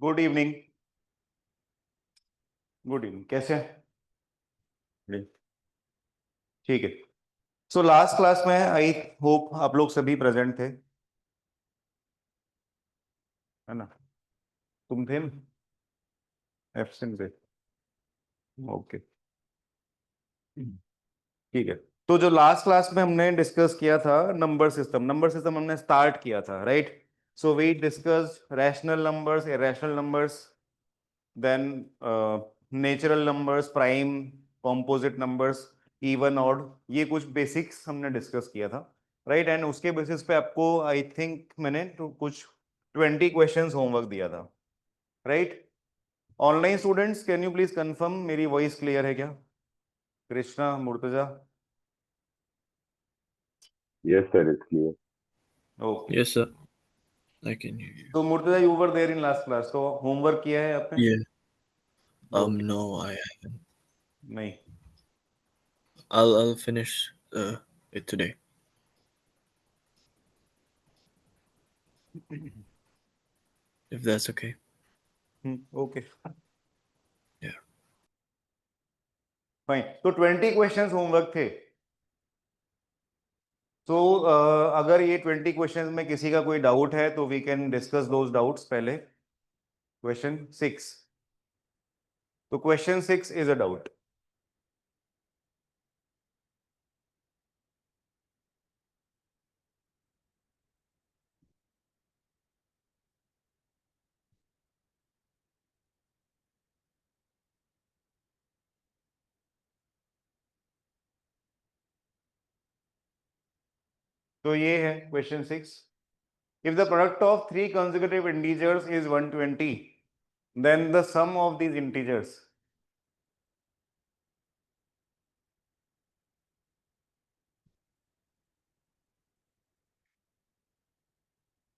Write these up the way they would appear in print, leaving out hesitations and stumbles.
Good evening. Good evening, कैसे हैं? ठीक है। सो लास्ट क्लास में आई होप आप लोग सभी प्रेजेंट थे, है ना? तुम थे ना? एब्सेंट थे? ओके, ठीक है। तो जो लास्ट क्लास में हमने डिस्कस किया था नंबर सिस्टम हमने स्टार्ट किया था, right? So we discuss rational numbers, irrational numbers, then natural numbers, prime, composite numbers, even, odd, ये कुछ बेसिक्स हमने डिस्कस किया था, राइट? एंड उसके बेसिस पे आपको आई थिंक मैंने तो कुछ 20 क्वेश्चंस होमवर्क दिया था, right? Online students, can you please confirm मेरी वॉइस क्लियर है क्या? Krishna, Murtaza? Yes, sir, it's clear. Okay. Yes, sir. I can hear you. तो Murtaza, you were there in last class, तो होमवर्क किया है आपने? Yeah. Okay. No, I haven't. नहीं। I'll finish it today. If that's okay. Okay, Yeah. Fine. तो 20 questions homework थे। तो अगर ये 20 क्वेश्चंस में किसी का कोई डाउट है तो we can discuss those doubts पहले। क्वेश्चन 6, तो क्वेश्चन 6 इज अ डाउट। तो ये है question 6। If the product of three consecutive integers is 120, then the sum of these integers.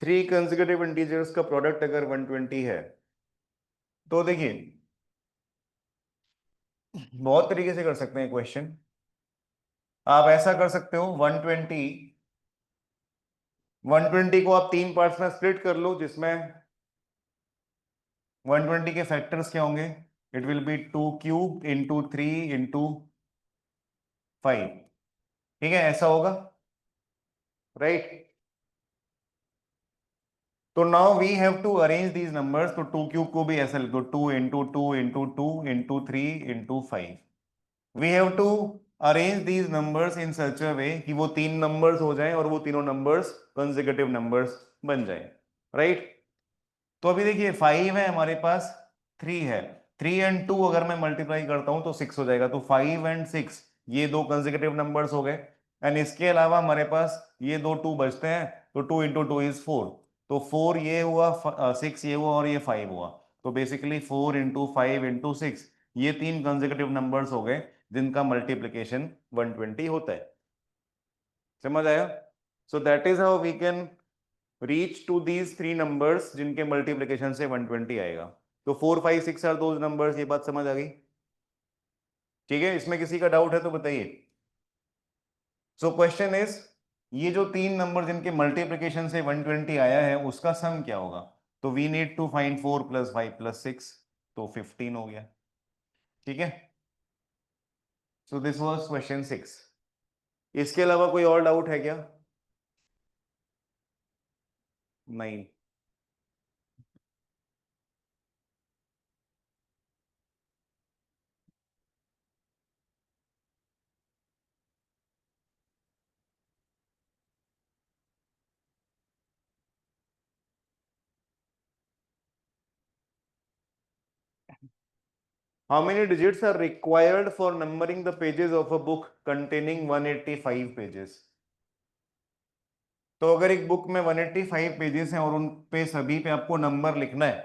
Three consecutive integers का प्रोडक्ट अगर 120 है, तो देखिए बहुत तरीके से कर सकते हैं क्वेश्चन। आप ऐसा कर सकते हो, 120 को आप तीन पार्ट्स में स्प्लिट कर लो, जिसमें 120 के फैक्टर्स क्या होंगे? It will be 2 cube into 3 into 5। ठीक है, ऐसा होगा, राइट? तो now we have to arrange these numbers. तो 2 क्यूब को भी ऐसा लिख दो, 2 into 2 into 2 into 3 into 5। We have to arrange these numbers in such a way कि वो तीन नंबर्स हो जाएं और वो तीनों नंबर्स कंसेक्यूटिव नंबर्स बन जाएं, राइट? तो अभी देखिए 5 है हमारे पास, 3 है, 3 एंड 2 अगर मैं मल्टीप्लाई करता हूं तो 6 हो जाएगा। तो 5 एंड 6 ये दो कंसेक्यूटिव नंबर्स हो गए। एंड इसके अलावा हमारे पास ये दो 2 बचते हैं, तो 2 इंटू 2 इज 4। तो 4 ये हुआ, 6 ये हुआ और ये 5 हुआ। तो बेसिकली 4 इंटू 5 इंटू 6, ये तीन कंसेक्यूटिव नंबर्स हो गए जिनका मल्टीप्लीकेशन 120 होता है। समझ आया? So that is how we can reach to these three numbers जिनके मल्टीप्लीकेशन से 120 आएगा। तो 4 5 6 आर दोज नंबर्स। ये बात समझ आ गई? ठीक है, इसमें किसी का डाउट है तो बताइए। सो क्वेश्चन इज, ये जो तीन नंबर जिनके मल्टीप्लीकेशन से 120 आया है उसका सम क्या होगा? तो we need to find 4 plus 5 plus 6, तो 15 हो गया। ठीक है, सो दिस वाज क्वेश्चन 6। इसके अलावा कोई और डाउट है क्या? नहीं। How many digits are required for numbering the pages of a book containing 185 pages? तो अगर एक बुक में 185 पेजेस हैं और उन पे सभी पे आपको नंबर लिखना है,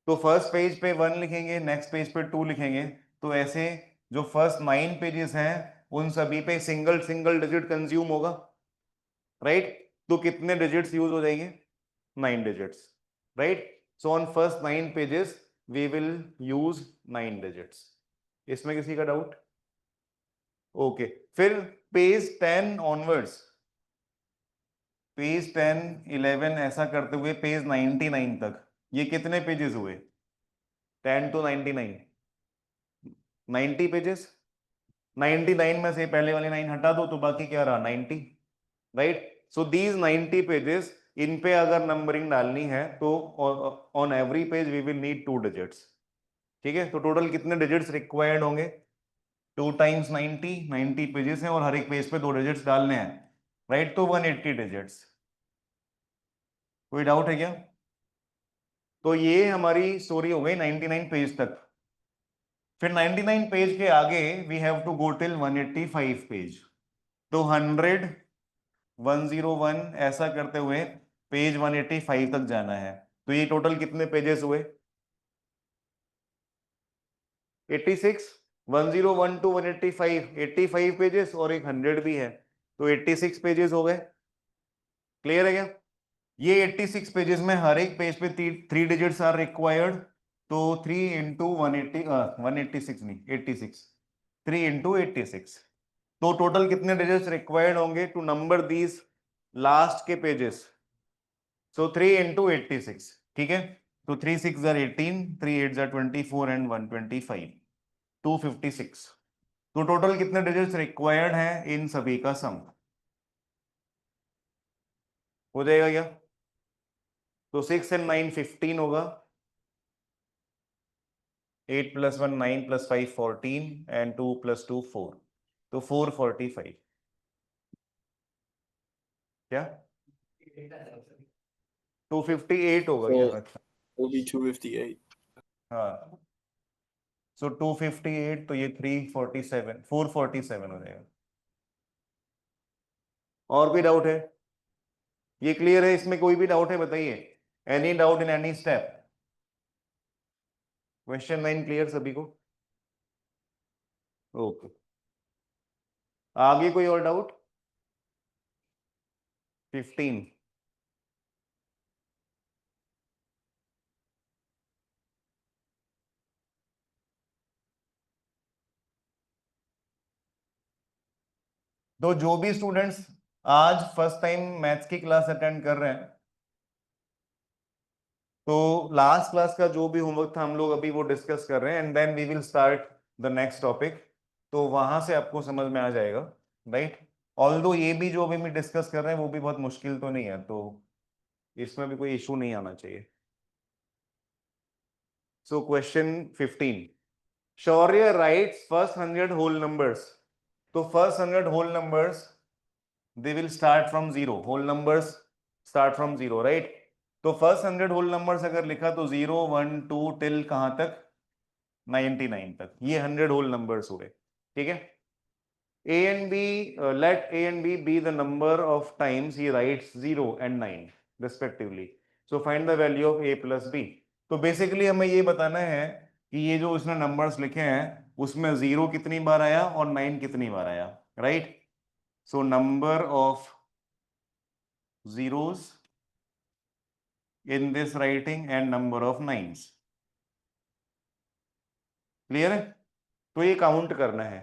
तो फर्स्ट पेज पे 1 लिखेंगे, नेक्स्ट पेज पे 2 लिखेंगे, तो ऐसे जो फर्स्ट 9 पेजेस हैं उन सभी पे सिंगल सिंगल डिजिट कंज्यूम होगा, राइट? तो कितने डिजिट्स यूज हो जाएंगे? 9 digits, right? So on first 9 pages we will use 9 digits. इसमें किसी का डाउट? ओके, फिर पेज 10 ऑनवर्ड्स, पेज 10 11 ऐसा करते हुए पेज 99 तक, ये कितने पेजेस हुए? 10 to 99, 90 पेजेस। 99 में से पहले वाली 9 हटा दो तो बाकी क्या रहा? 90, राइट? सो दीज 90 पेजेस, इन पे अगर नंबरिंग डालनी है तो on every page we will need 2 digits, ठीक है? तो टोटल कितने डिजिट्स रिक्वायर्ड होंगे? 2 times 90, 90 पेजेस हैं और हर एक पेज पे 2 डिजिट्स डालने हैं, राइट? तो 180 डिजिट्स। कोई डाउट है क्या? तो ये हमारी स्टोरी हो गई 99 पेज तक। फिर 99 पेज के आगे we have to go till 185 page. तो 100, 101 ऐसा करते हुए पेज 185 तक जाना है। तो ये टोटल कितने पेजेस हुए? 86, 101 to 185, 85 पेजेस और एक 100 भी है, तो 86 पेजेस हो गए। क्लियर है क्या? ये 86 पेजेस में हर एक पेज पे 3 डिजिट्स आर रिक्वायर्ड, तो 3 इंटू 180, 186 नहीं 86, 3 इंटू 86। तो टोटल कितने डिजिट्स रिक्वायर्ड होंगे टू नंबर दीज लास्ट के पेजेस? सो 3 इंटू 86, ठीक है? तो 3 6 आर 18, 3 8 आर 24 एंड 125, 256। तो टोटल कितने डिजिट्स रिक्वायर्ड हैं इन सभी का सम हो जाएगा क्या? तो 6 and 9 15 होगा, 8 plus 1 9 plus 5 14 and 2 plus 2 4, तो 445। क्या 258 होगा क्या? So अच्छा, it'll be 258. हाँ, सो 258, तो ये 347, 447 हो जाएगा। और कोई डाउट है? ये क्लियर है? इसमें कोई भी डाउट है बताइए? Any doubt in any step? Question 9 clear सभी को? ओके, आगे कोई और डाउट? 15, तो जो भी स्टूडेंट्स आज फर्स्ट टाइम मैथ्स की क्लास अटेंड कर रहे हैं, तो लास्ट क्लास का जो भी होमवर्क था हम लोग अभी वो डिस्कस कर रहे हैं, and then we will start the next topic. तो वहां से आपको समझ में आ जाएगा, राइट? ऑल्दो ये भी जो अभी मैं डिस्कस कर रहे हैं वो भी बहुत मुश्किल तो नहीं है, तो इसमें भी कोई इशू नहीं आना चाहिए। So question 15, Shaurya writes first 100 whole numbers. तो first 100 whole numbers they will start from zero, whole numbers start from zero, right? तो फर्स्ट 100 होल नंबर्स अगर लिखा तो 0 1 2 टिल कहां तक? 99 तक, ये 100 होल नंबर्स हुए, ठीक है? A and B, let A and B be the number of times he writes 0 and 9 respectively. So find the value of A plus B. तो बेसिकली हमें ये बताना है कि ये जो उसने नंबर्स लिखे हैं उसमें 0 कितनी बार आया और 9 कितनी बार आया, right? So number of zeros in this writing and number of nines. Clear है? तो ये काउंट करना है।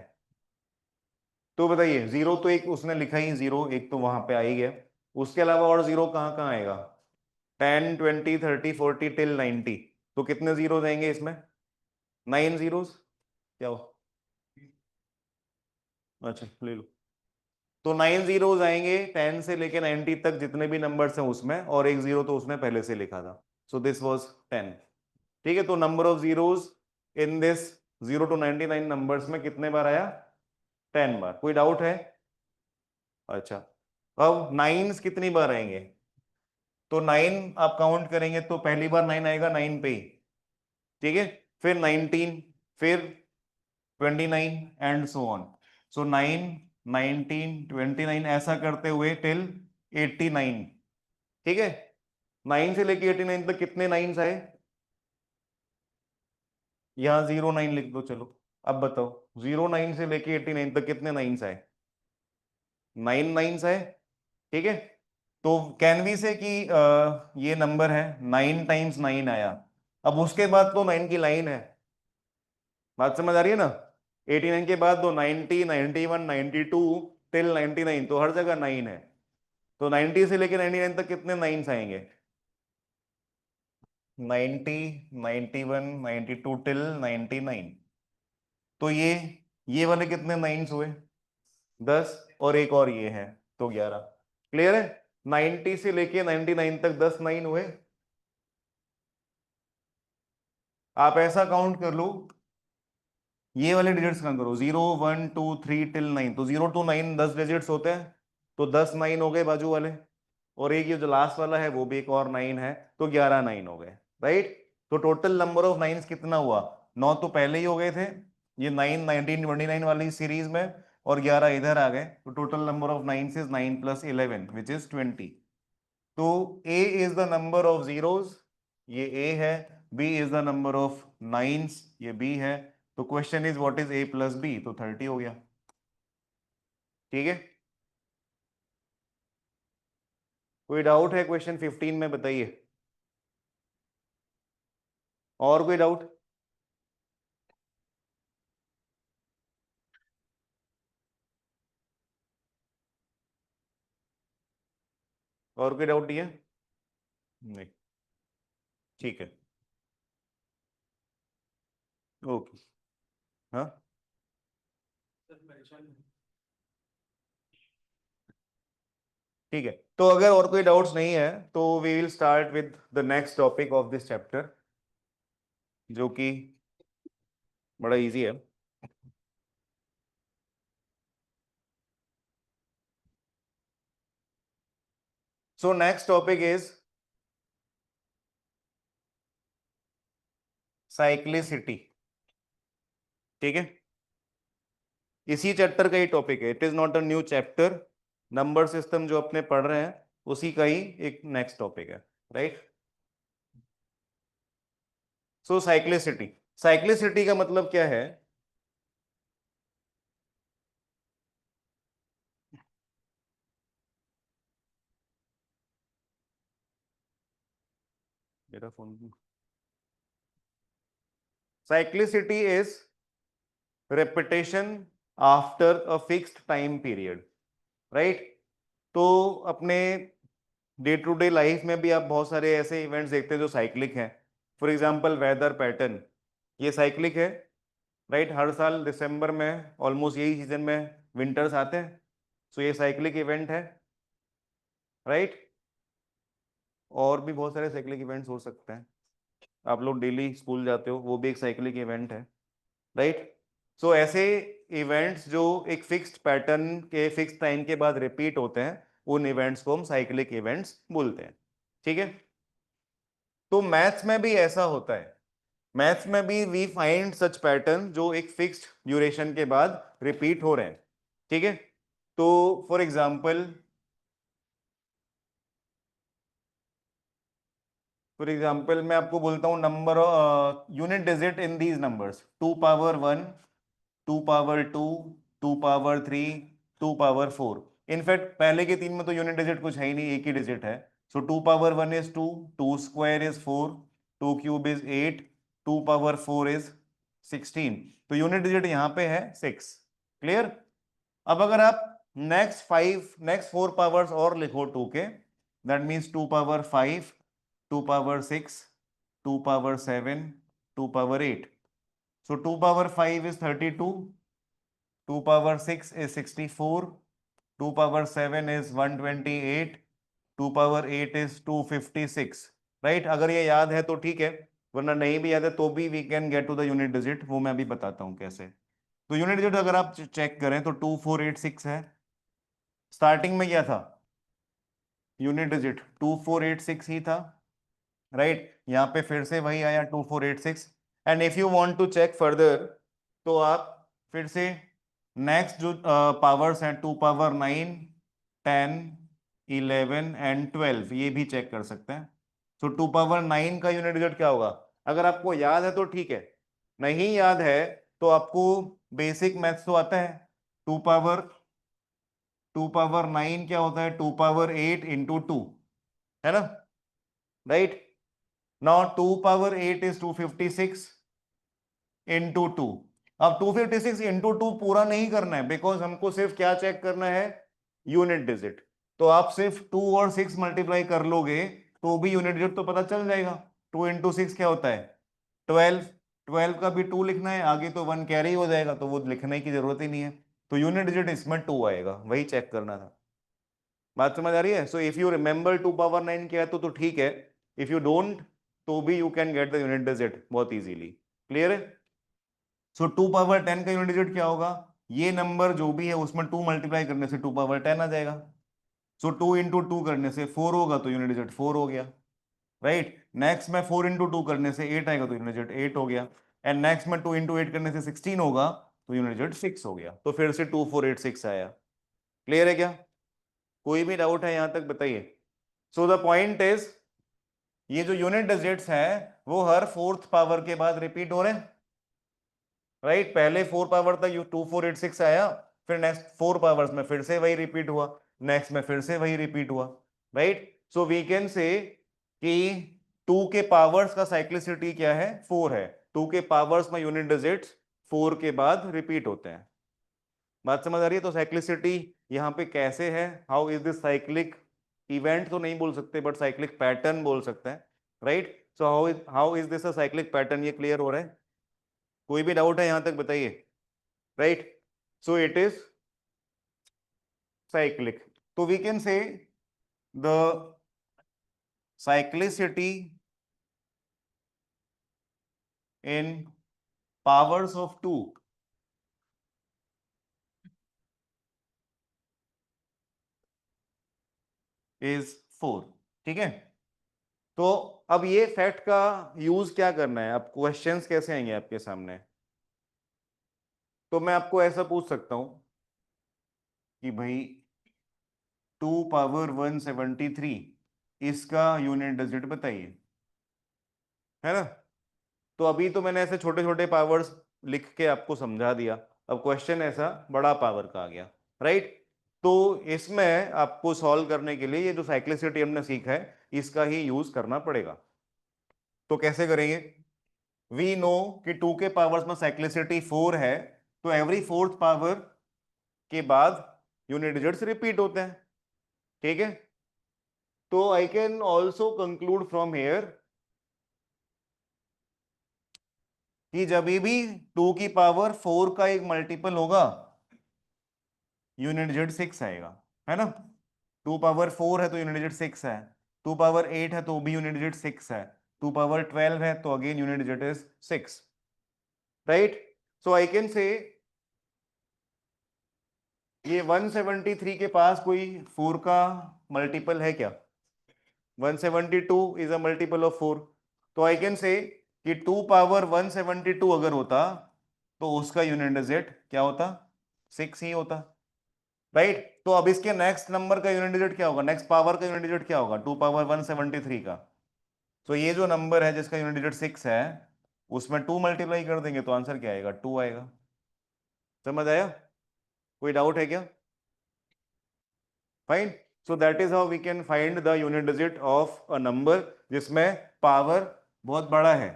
तो बताइए, 0 तो एक उसने लिखा ही, 0 एक तो वहां पे आ ही गया, उसके अलावा और 0 कहाँ कहाँ आएगा? 10 20 30 40 टिल 90, तो कितने जीरो जाएंगे इसमें? 9 जीरोस। क्या हो? अच्छा ले लो। तो 9 जीरोस आएंगे 10 से लेके 90 तक जितने भी नंबर्स हैं उसमें, और एक जीरो तो उसने पहले से लिखा था, सो दिस वाज 10, ठीक है? तो number of zeros in this 0 to 99 numbers में कितने बार आया? 10 बार। कोई डाउट है? अच्छा, अब नाइन्स कितनी बार आएंगे? तो 9 आप काउंट करेंगे तो पहली बार 9 आएगा 9 पे ही, ठीक है? फिर 19, फिर 29 एंड सो ऑन। सो 9 19 29 ऐसा करते हुए टिल 89, ठीक है? 9 से लेके 89 तक कितने नाइन्स आए? यहाँ 09 लिख दो। चलो अब बताओ 09 से लेके 89 तक कितने नाइन्स आए? 9 नाइन्स आए, ठीक है। तो कैन वी से कि ये नंबर है 9 टाइम्स 9 आया। अब उसके बाद तो 9 की लाइन है, बात समझ आ रही है ना। 89 के बाद तो 90, 91, 92 टिल 99, तो हर जगह 9 है। तो 90 से लेके 99 तक कितने नाइन्स आएंगे? 90, 91, 92 टिल 99। तो ये वाले कितने नाइन्स हुए? 10, और एक और ये है तो 11। क्लियर है? 90 से लेके 99 तक 10 9 हुए। आप ऐसा काउंट कर लो, ये वाले डिजिट्स काउंट करो, 0 1 2 3 टिल 9, तो 0 to 9 10 डिजिट्स होते हैं, तो 10 9 हो गए बाजू वाले, और एक ये जो लास्ट वाला है वो भी एक और 9 है, तो 11 9 हो गए, राइट। तो टोटल नंबर ऑफ नाइन्स कितना हुआ? 9 तो पहले ही हो गए थे, ये 9 1929 वाली सीरीज में, और 11 इधर आ गए, तो total number of nines is 9 + 11 which is 20। तो A is the number of zeros, ये A है। B is the number of nines, ये B है। तो question is what is A + B, तो 30 हो गया, ठीक है। कोई डाउट है क्वेश्चन 15 में? बताइए, और कोई डाउट? और कोई डाउट नहीं है? नहीं, ठीक है, ओके। हाँ, ठीक है। तो अगर और कोई डाउट्स नहीं है तो we will start with the next topic of this chapter, जो कि बड़ा इजी है। So next topic is cyclicity, ठीक है। इसी चैप्टर का ही टॉपिक है, it is not a new chapter. Number system जो अपने पढ़ रहे हैं उसी का ही एक नेक्स्ट टॉपिक है, राइट। सो साइक्लिसिटी, साइक्लिसिटी का मतलब क्या है? मेरा phone, cyclicity is repetition after a fixed time period, right. तो अपने डे टू डे लाइफ में भी आप बहुत सारे ऐसे इवेंट्स देखते हैं जो साइक्लिक हैं। फॉर एग्जांपल वेदर पैटर्न, ये साइक्लिक है, राइट। हर साल दिसंबर में ऑलमोस्ट यही सीजन में विंटर्स आते हैं, सो ये साइक्लिक इवेंट है, राइट। और भी बहुत सारे साइक्लिक इवेंट्स हो सकते हैं। आप लोग डेली स्कूल जाते हो, वो भी एक साइक्लिक इवेंट है, राइट। सो ऐसे इवेंट्स जो एक फिक्स्ड पैटर्न के फिक्स टाइम के बाद रिपीट होते हैं, उन इवेंट्स को हम साइक्लिक इवेंट्स बोलते हैं, ठीक है। तो मैथ्स में भी ऐसा होता है, मैथ्स में भी वी फाइंड सच पैटर्न जो एक फिक्स्ड ड्यूरेशन के बाद रिपीट हो रहे हैं, ठीक है। तो फॉर एग्जाम्पल मैं आपको बोलता हूँ number unit digit in these numbers, 2 × 1, 2 × 2, 2 × 3, 2 × 4। In fact पहले के 3 में तो यूनिट डिजिट कुछ है ही नहीं, एक ही डिजिट है। सो 2 × 1 इज 2, 2² इज 4, 2³ इज 8, 2 × 4 इज 16। तो यूनिट डिजिट यहाँ पे है 6, क्लियर। अब अगर आप नेक्स्ट 4 पावर्स और लिखो 2 के, that means 2 × 5, 2 × 6, 2 × 7, 2 × 8। So 2 × 5 is 32, 2 × 6 is 64, 2 × 7 is 128, 2 × 8 is 256, right. अगर ये याद है तो ठीक है, वरना नहीं भी याद है तो भी we can get to the unit digit, वो मैं अभी बताता हूँ कैसे। तो यूनिट डिजिट अगर आप चेक करें तो 2486 है। स्टार्टिंग में क्या था? यूनिट डिजिट 2486 ही था, राइट। यहाँ पे फिर से वही आया 2486। And if you want to check further, तो आप फिर से नेक्स्ट जो पावर्स हैं 2 × 9, 10, 11 एंड 12, ये भी चेक कर सकते हैं। सो 2 × 9 का यूनिट डिजिट क्या होगा? अगर आपको याद है तो ठीक है, नहीं याद है तो आपको बेसिक मैथ्स तो आता है। 2 पावर 9 क्या होता है? 2 पावर 8 इंटू 2, है ना? Right. Now 2 power 8 is 256 into 2। अब 256 इंटू 2 पूरा नहीं करना है, बिकॉज हमको सिर्फ क्या चेक करना है? Unit digit. तो आप सिर्फ 2 और 6 मल्टीप्लाई कर लोगे तो भी यूनिट डिजिट तो पता चल जाएगा। 2 इंटू 6 क्या होता है? 12। 12 का भी 2 लिखना है, आगे तो 1 कैरी हो जाएगा, तो वो लिखने की जरूरत ही नहीं है। तो यूनिट डिजिट इसमें 2 आएगा, वही चेक करना था। बात समझ आ रही है? So if you remember 2 power 9 क्या है तो ठीक है। इफ यू डोंट तो भी you can get the unit digit बहुत इजीली। क्लियर है? सो 2 पावर 10 का यूनिट डिजिट क्या होगा? ये नंबर जो भी है उसमें 2 मल्टीप्लाई करने से 2 पावर 10 आ जाएगा। सो 2 इंटू 2 करने से 4 होगा, तो यूनिट डिजिट 4 हो गया। राइट। नेक्स्ट में 4 इंटू 2 करने से 8 आएगा, तो यूनिट डिजिट 8 हो गया। एंड नेक्स्ट में 2 इंटू 8 करने से 16 होगा, तो यूनिट डिजिट 6 हो गया। तो फिर से 2 4 8 6 आया। क्लियर है क्या? कोई भी डाउट है यहां तक बताइए। सो द पॉइंट इज, ये जो यूनिट डिजिट्स हैं वो हर 4th पावर के बाद रिपीट हो रहे हैं। राइट। पहले 4 पावर तक 2 4 8 6 आया, फिर नेक्स्ट 4 पावर्स में फिर से वही रिपीट हुआ, नेक्स्ट में फिर से वही रिपीट हुआ। राइट। सो वी कैन से कि 2 के पावर्स का साइक्लिसिटी क्या है? 4 है। 2 के पावर्स में यूनिट डिजिट्स 4 के बाद रिपीट होते हैं। बात समझ आ रही है? तो साइक्लिसिटी यहाँ पे कैसे है? How is this cyclic event तो नहीं बोल सकते, बट साइक्लिक पैटर्न बोल सकते हैं। Right. So how is this a cyclic pattern? ये क्लियर हो रहा है? कोई भी डाउट है यहां तक बताइए। Right. So it is cyclic. So we can say the cyclicity in powers of 2 is 4। ठीक है। तो अब ये फैक्ट का यूज क्या करना है? अब क्वेश्चंस कैसे आएंगे आपके सामने? तो मैं आपको ऐसा पूछ सकता हूं कि भाई 2 पावर 173 इसका यूनिट डिजिट बताइए, है ना? तो अभी तो मैंने ऐसे छोटे छोटे पावर्स लिख के आपको समझा दिया। अब क्वेश्चन ऐसा बड़ा पावर का आ गया। राइट। तो इसमें आपको सॉल्व करने के लिए ये जो साइक्लिसिटी हमने सीखा है इसका ही यूज करना पड़ेगा। तो कैसे करेंगे? वी नो कि 2 के पावर्स में साइक्लिसिटी 4 है, तो एवरी 4th पावर के बाद यूनिट डिजिट्स रिपीट होते हैं। ठीक है। तो I can also conclude from here कि जब भी 2 की पावर 4 का एक मल्टीपल होगा यूनिट डिजिट 6 आएगा, है ना? 2 पावर 4 है तो यूनिट डिजिट 6 है। 2 पावर 8 है तो भी यूनिट डिजिट 6 है। 2 पावर 12 है तो again unit digit is 6। Right. So I can से ये 173 के पास कोई 4 का मल्टीपल है क्या? 172 इज अ मल्टीपल ऑफ 4। तो आई कैन से कि 2 पावर 172 अगर होता तो उसका यूनिट डिजिट क्या होता? 6 ही होता। राइट। तो अब इसके नेक्स्ट नंबर का यूनिट डिजिट क्या होगा? नेक्स्ट पावर का यूनिट डिजिट क्या होगा? 2 पावर 173 का। तो ये जो नंबर है जिसका यूनिट डिजिट 6 है उसमें 2 मल्टीप्लाई कर देंगे तो आंसर क्या आएगा? 2 आएगा। समझ आया? कोई डाउट है क्या? Fine. So that is how we can find the unit digit of a number जिसमें पावर बहुत बड़ा है।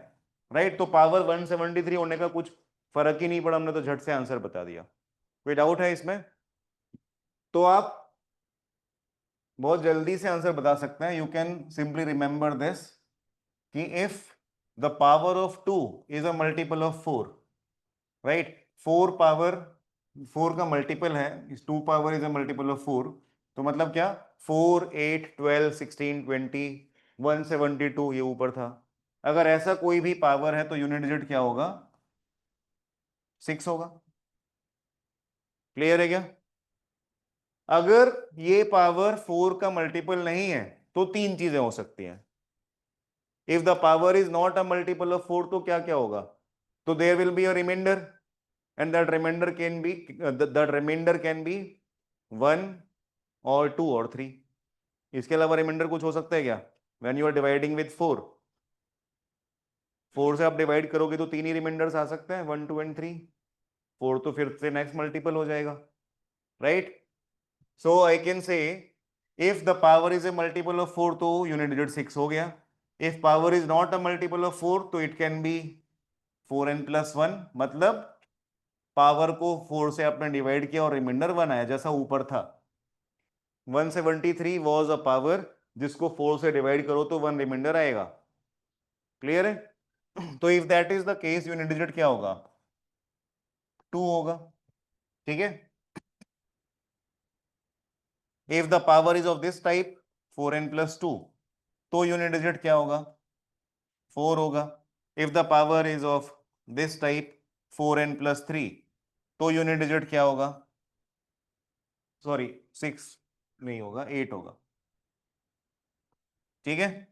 राइट। तो पावर 173 होने का कुछ फर्क ही नहीं पड़ा, हमने तो झट से आंसर बता दिया। कोई डाउट है इसमें? तो आप बहुत जल्दी से आंसर बता सकते हैं। You can simply remember this कि if the power of 2 is a multiple of 4, right? 4 power 4 का मल्टीपल है, इस 2 power is a multiple of 4। तो मतलब क्या? 4 8 12 16 20 172 ये ऊपर था। अगर ऐसा कोई भी पावर है तो यूनिट डिजिट क्या होगा? 6 होगा। क्लियर है क्या? अगर ये पावर 4 का मल्टीपल नहीं है तो 3 चीजें हो सकती हैं। If the power is not a multiple of 4 तो क्या क्या होगा? तो there will be a remainder, and that remainder can be 1 और 2 और 3। इसके अलावा रिमाइंडर कुछ हो सकता है क्या? When you are dividing with 4? 4 से आप डिवाइड करोगे तो 3 ही रिमाइंडर्स आ सकते हैं, 1 2 एंड 3। 4 तो फिर से नेक्स्ट मल्टीपल हो जाएगा, राइट? सो आई कैन से if the power is a multiple of 4 तो यूनिट डिजिट 6 हो गया। If power is not a multiple of 4 तो इट कैन बी 4n+1, मतलब पावर को 4 से आपने डिवाइड किया और रिमाइंडर 1 आया, जैसा ऊपर था। 173 वॉज अ पावर जिसको 4 से डिवाइड करो तो 1 रिमाइंडर आएगा। क्लियर है? तो if that is the case unit digit क्या होगा? 2 होगा। ठीक है? If the power is of this type 4n+2 तो यूनिट डिजिट क्या होगा? 4 होगा। If the power is of this type 4n+3 तो यूनिट डिजिट क्या होगा? सॉरी 6 नहीं होगा, 8 होगा। ठीक है?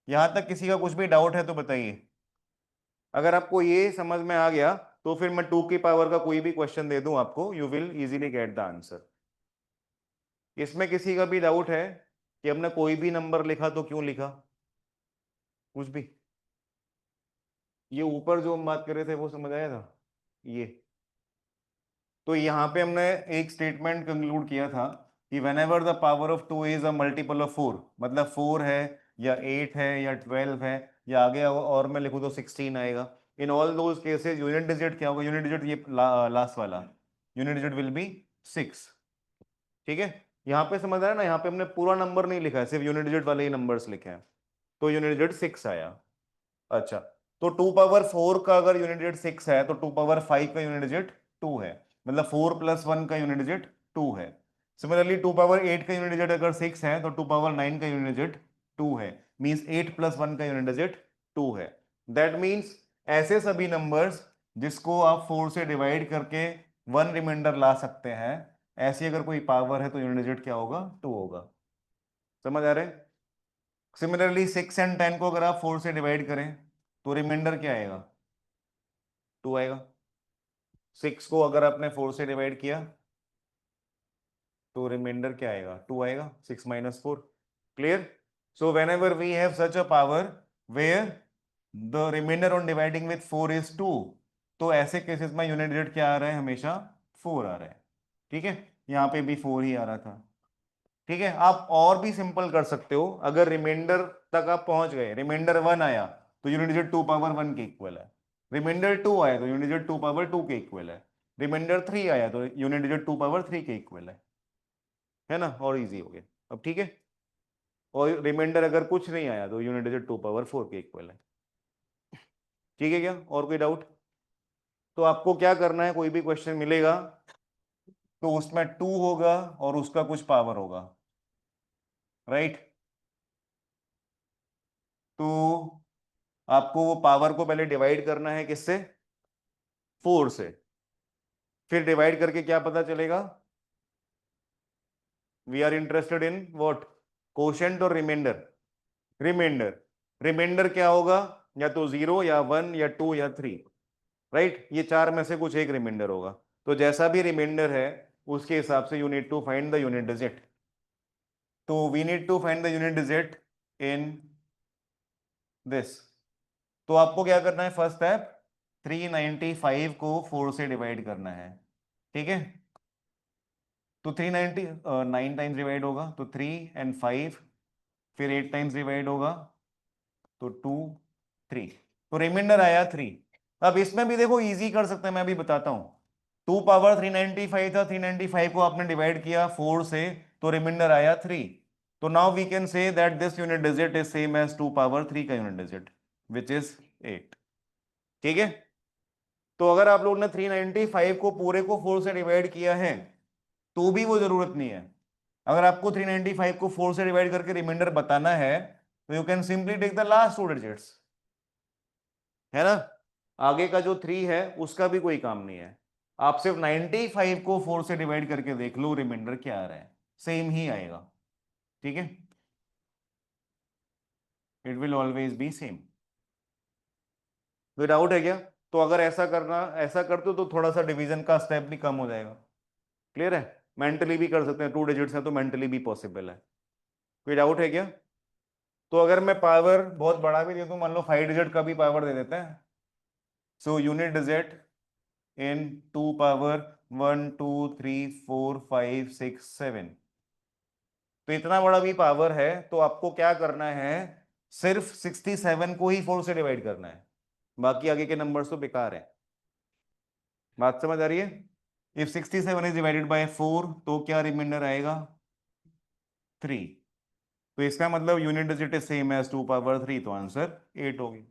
यहां तक किसी का कुछ भी डाउट है तो बताइए। अगर आपको ये समझ में आ गया तो फिर मैं 2 की पावर का कोई भी क्वेश्चन दे दूं आपको, you will easily get the answer. इसमें किसी का भी डाउट है कि हमने कोई भी नंबर लिखा तो क्यों लिखा? कुछ भी? ये ऊपर जो हम बात कर रहे थे वो समझ आया था? ये तो यहाँ पे हमने एक स्टेटमेंट कंक्लूड किया था कि whenever the power of 2 is a multiple of 4, मतलब 4 है या 8 है या 12 है या आगे और मैं लिखूँ तो 16 आएगा। In all those cases unit digit क्या होगा? यूनिट डिजिट ये लास्ट वाला यूनिट डिजिट विल बी 6। ठीक है? यहाँ पे समझ आया ना? यहाँ पे हमने पूरा नंबर नहीं लिखा है, सिर्फ यूनिट डिजिट वाले ही नंबर्स लिखे हैं, तो यूनिट डिजिट 6 आया। अच्छा, तो 2 पावर 4 का अगर यूनिट डिजिट 6 है तो 2 पावर 5 का यूनिट डिजिट 2 है, मतलब 4+1 का यूनिट डिजिट 2 है। सिमिलरली 2 पावर 8 का यूनिट डिजिट अगर 6 है तो 2 पावर 9 का यूनिट डिजिट 2 है, मींस 8+1 का यूनिट डिजिट 2 है। दैट मींस ऐसे सभी नंबर्स जिसको आप 4 से डिवाइड करके 1 रिमाइंडर ला सकते हैं, ऐसी अगर कोई पावर है तो यूनिट डिजिट क्या होगा? 2 होगा। समझ आ रहे हैं? सिमिलरली 6 एंड 10 को अगर आप 4 से डिवाइड करें तो रिमाइंडर क्या आएगा? 2 आएगा। 6 को अगर आपने 4 से डिवाइड किया तो रिमाइंडर क्या आएगा? 2 आएगा। 6 - 4। Clear? So whenever we have such a power where the remainder on dividing with 4 is 2, तो ऐसे केसेस में यूनिट डिजिट क्या आ रहा है? हमेशा 4 आ रहा है। ठीक है? यहाँ पे भी 4 ही आ रहा था। ठीक है? आप और भी सिंपल कर सकते हो। अगर रिमाइंडर तक आप पहुंच गए, रिमाइंडर 1 आया तो यूनिट डिजिट 2 पावर 1 के इक्वल है। रिमाइंडर 2 आया तो यूनिट डिजिट 2 पावर 2 के इक्वल है। रिमाइंडर 3 आया तो यूनिट डिजिट 2 पावर 3 के इक्वल है ना? और इजी हो गया अब। ठीक है? और रिमाइंडर अगर कुछ नहीं आया तो यूनिट डिजिट 2 पावर 4 के इक्वल है। ठीक है क्या? और कोई डाउट? तो आपको क्या करना है, कोई भी क्वेश्चन मिलेगा तो उसमें 2 होगा और उसका कुछ पावर होगा, राइट? तो आपको वो पावर को पहले डिवाइड करना है किससे? 4 से। फिर डिवाइड करके क्या पता चलेगा? We are interested in what? Quotient और रिमाइंडर? रिमाइंडर। रिमाइंडर क्या होगा? या तो 0 या 1 या 2 या 3, राइट? ये चार में से कुछ एक रिमाइंडर होगा। तो जैसा भी रिमाइंडर है उसके हिसाब से you need to find the unit digit. तो we need to find the unit digit in this. तो आपको क्या करना है? फर्स्ट स्टेप, 395 को 4 से डिवाइड करना है। ठीक है? तो 390 9 टाइम्स डिवाइड होगा तो 3 एंड 5, फिर 8 टाइम्स डिवाइड होगा तो 2 3, तो रिमाइंडर आया 3। अब इसमें भी देखो इजी कर सकते हैं, मैं भी बताता हूं। 2 पावर 395 था, 395 को आपने डिवाइड किया 4 से तो रिमाइंडर आया 3। तो now we can say that this unit digit is same as 2 power 3 का यूनिट डिजिट विच इज 8। ठीक है? तो अगर आप लोग ने 395 को पूरे को 4 से डिवाइड किया है तो भी वो जरूरत नहीं है। अगर आपको 395 को 4 से डिवाइड करके रिमाइंडर बताना है तो you can simply take the last 2 digits, है ना? आगे का जो 3 है उसका भी कोई काम नहीं है। आप सिर्फ 95 को 4 से डिवाइड करके देख लो रिमाइंडर क्या आ रहा है, सेम ही आएगा। ठीक है? It will always be same. कोई डाउट है क्या? तो अगर ऐसा करना, ऐसा करते हो तो थोड़ा सा डिवीजन का स्टेप भी कम हो जाएगा। क्लियर है? मेंटली भी कर सकते हैं, 2 डिजिट्स हैं तो मेंटली भी पॉसिबल है। कोई डाउट है क्या? तो अगर मैं पावर बहुत बड़ा भी दे दूं, मान लो 5 डिजिट का भी पावर दे देते हैं, सो यूनिट डिजिट in 2 power 1 2 3 4 5 6 7, तो इतना बड़ा भी पावर है तो आपको क्या करना है, सिर्फ 67 को ही 4 से डिवाइड करना है, बाकी आगे के नंबर्स तो बेकार है। बात समझ आ रही है? इफ 67 इज डिवाइडेड बाय 4 तो क्या रिमाइंडर आएगा, 3। तो इसका मतलब unit digit is same as 2 power 3, तो आंसर 8 होगी।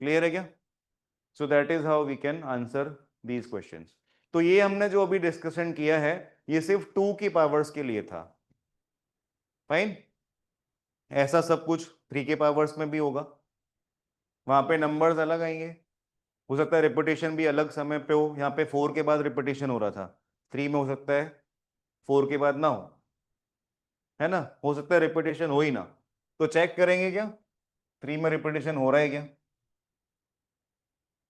क्लियर है क्या? So that is how we can answer these questions. तो ये हमने जो अभी डिस्कशन किया है ये सिर्फ 2 की पावर्स के लिए था। फाइन, ऐसा सब कुछ 3 के पावर्स में भी होगा, वहां पे नंबर्स अलग आएंगे, हो सकता है रिपीटेशन भी अलग समय पे हो, यहाँ पे 4 के बाद रिपीटेशन हो रहा था, 3 में हो सकता है 4 के बाद ना हो, है ना, हो सकता है रिपीटेशन हो ही ना, तो चेक करेंगे क्या 3 में रिपीटेशन हो रहा है क्या।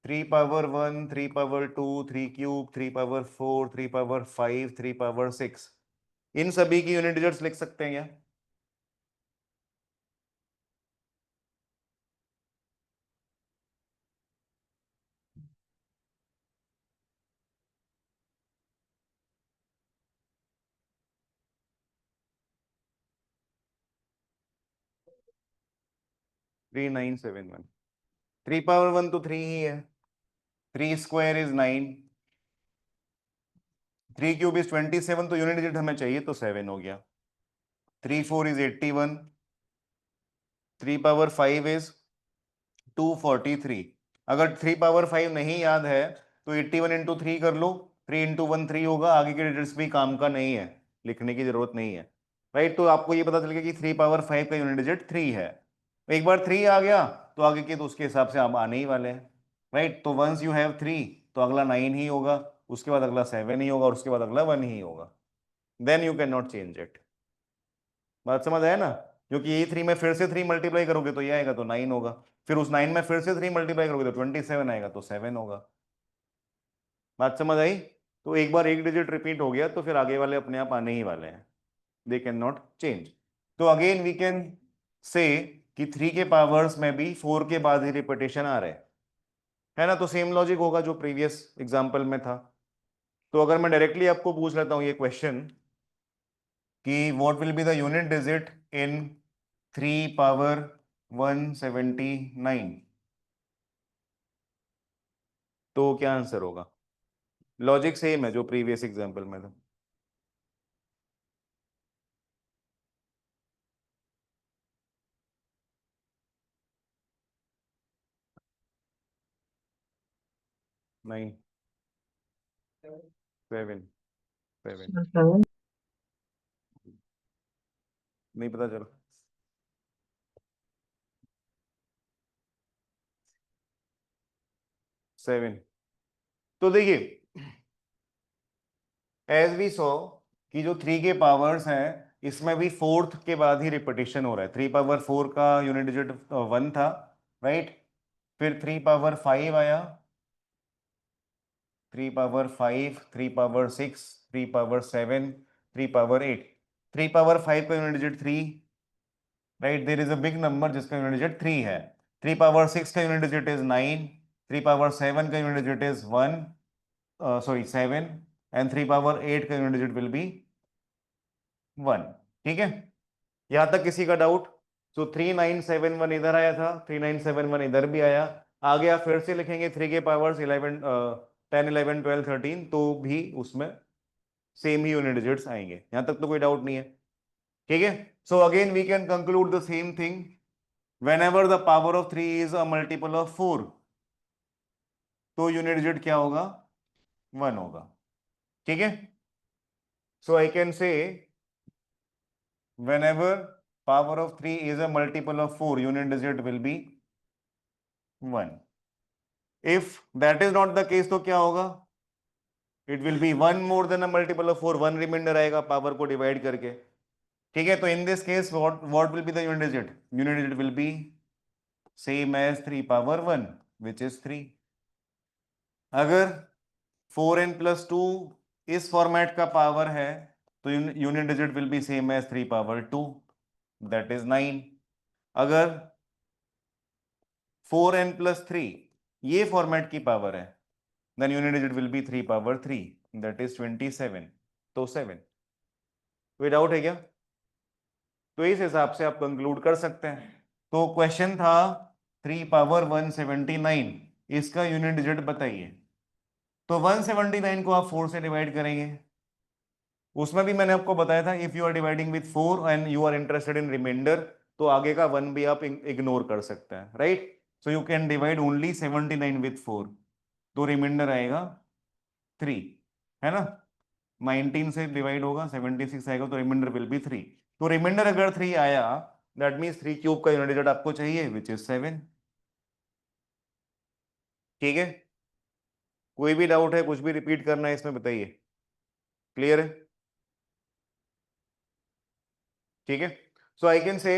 3 power 1 3 power 2 3 cube 3 power 4 3 power 5 3 power 6, इन सभी की यूनिट डिजिट्स लिख सकते हैं क्या? Three nine seven one, 3 power 1 तो 3 ही है, 3 स्क्वायर इज 9, 3 क्यूब इज 27, तो यूनिट डिजिट हमें चाहिए तो 7 हो गया। 3 4 इज 81, 3 पावर 5 इज 243। अगर 3 पावर 5 नहीं याद है तो 81 इंटू 3 कर लो, 3 इंटू 1 3 होगा, आगे के डिजिट्स भी काम का नहीं है, लिखने की जरूरत नहीं है। राइट, तो आपको ये पता चल गया कि 3 पावर 5 का यूनिट डिजिट 3 है। एक बार 3 आ गया तो आगे के तो उसके हिसाब से आप आने ही वाले हैं। राइट, तो वंस यू हैव 3 तो अगला 9 ही होगा, उसके बाद अगला 7 ही होगा और उसके बाद अगला 1 ही होगा, then you can not change it. बात समझ आया ना? क्योंकि ये 3 में फिर से 3 मल्टीप्लाई करोगे तो ये आएगा तो 9 होगा, फिर उस 9 में फिर से 3 मल्टीप्लाई करोगे तो 27 आएगा तो 7 होगा। बात समझ आई? तो एक बार एक डिजिट रिपीट हो गया तो फिर आगे वाले अपने आप आने ही वाले हैं, दे कैन नॉट चेंज। तो अगेन वी कैन से कि 3 के पावर्स में भी 4 के बाद ही रिपीटेशन आ रहे हैं, है ना, तो सेम लॉजिक होगा जो प्रीवियस एग्जाम्पल में था। तो अगर मैं डायरेक्टली आपको पूछ लेता हूँ ये क्वेश्चन कि what will be the unit digit in 3 power 179, तो क्या आंसर होगा? लॉजिक सेम है जो प्रीवियस एग्जांपल में था। नाइन, सेवन, सेवन, नहीं पता चला। 7, तो देखिए एज वी सो कि जो 3 के पावर्स हैं इसमें भी 4th के बाद ही रिपीटेशन हो रहा है। 3 पावर 4 का यूनिट डिजिट 1 था, राइट, फिर 3 पावर 5 आया, 3 power 5 3 power 6 3 power 7 3 power 8, 3 power 5 का unit digit 3, right, there is a big number जिसका यूनिट डिजिट 3 है। 3 पावर 6 का यूनिट डिजिट इज 9, 3 पावर 7 का unit digit is 1, sorry 7, and 3 power 8 का यूनिट डिजिट विल बी 1। ठीक है, यहां तक किसी का डाउट? सो 3971 इधर आया था, 3971 इधर भी आया, आगे आप फिर से लिखेंगे 3 के पावर्स 11 10 11 12 13 तो भी उसमें सेम ही यूनिट डिजिट्स आएंगे, यहां तक तो कोई डाउट नहीं है। ठीक है, so again we can conclude the same thing, whenever the power of 3 is a multiple of 4 तो यूनिट डिजिट क्या होगा, 1 होगा। ठीक है, so I can say whenever power of 3 is a multiple of 4 unit digit will be 1। if that is not the case तो क्या होगा, it will be 1 more than a multiple of 4, 1 reminder आएगा power को divide करके। ठीक है, तो in this case what will be the unit digit? Unit digit will be same as 3 power 1 which is 3। अगर 4n plus 2 इस format का power है तो unit digit will be same as 3 power 2। That is 9। अगर 4n+3 ये format की power है, then unit digit will be 3 power 3, that is 27, तो 7। कोई डाउट है क्या? तो इस हिसाब से आप कंक्लूड कर सकते हैं। तो क्वेश्चन था 3 पावर 179, इसका यूनिट डिजिट बताइए। तो 179 को आप 4 से डिवाइड करेंगे। उसमें भी मैंने आपको बताया था, if you are dividing with 4 and you are interested in remainder, तो आगे का 1 भी आप इग्नोर कर सकते हैं, right? So you can divide only 79 with 4, तो रिमाइंडर आएगा 3, है ना? 19 से डिवाइड होगा, 76 आएगा, तो रिमाइंडर विल बी 3। तो रिमाइंडर अगर 3 आया, दैट मीन्स 3 क्यूब का यूनिट डिजिट आपको चाहिए, विच इज 7। ठीक है? कोई भी डाउट है, कुछ भी रिपीट करना है इसमें बताइए। क्लियर है? ठीक है, सो आई कैन से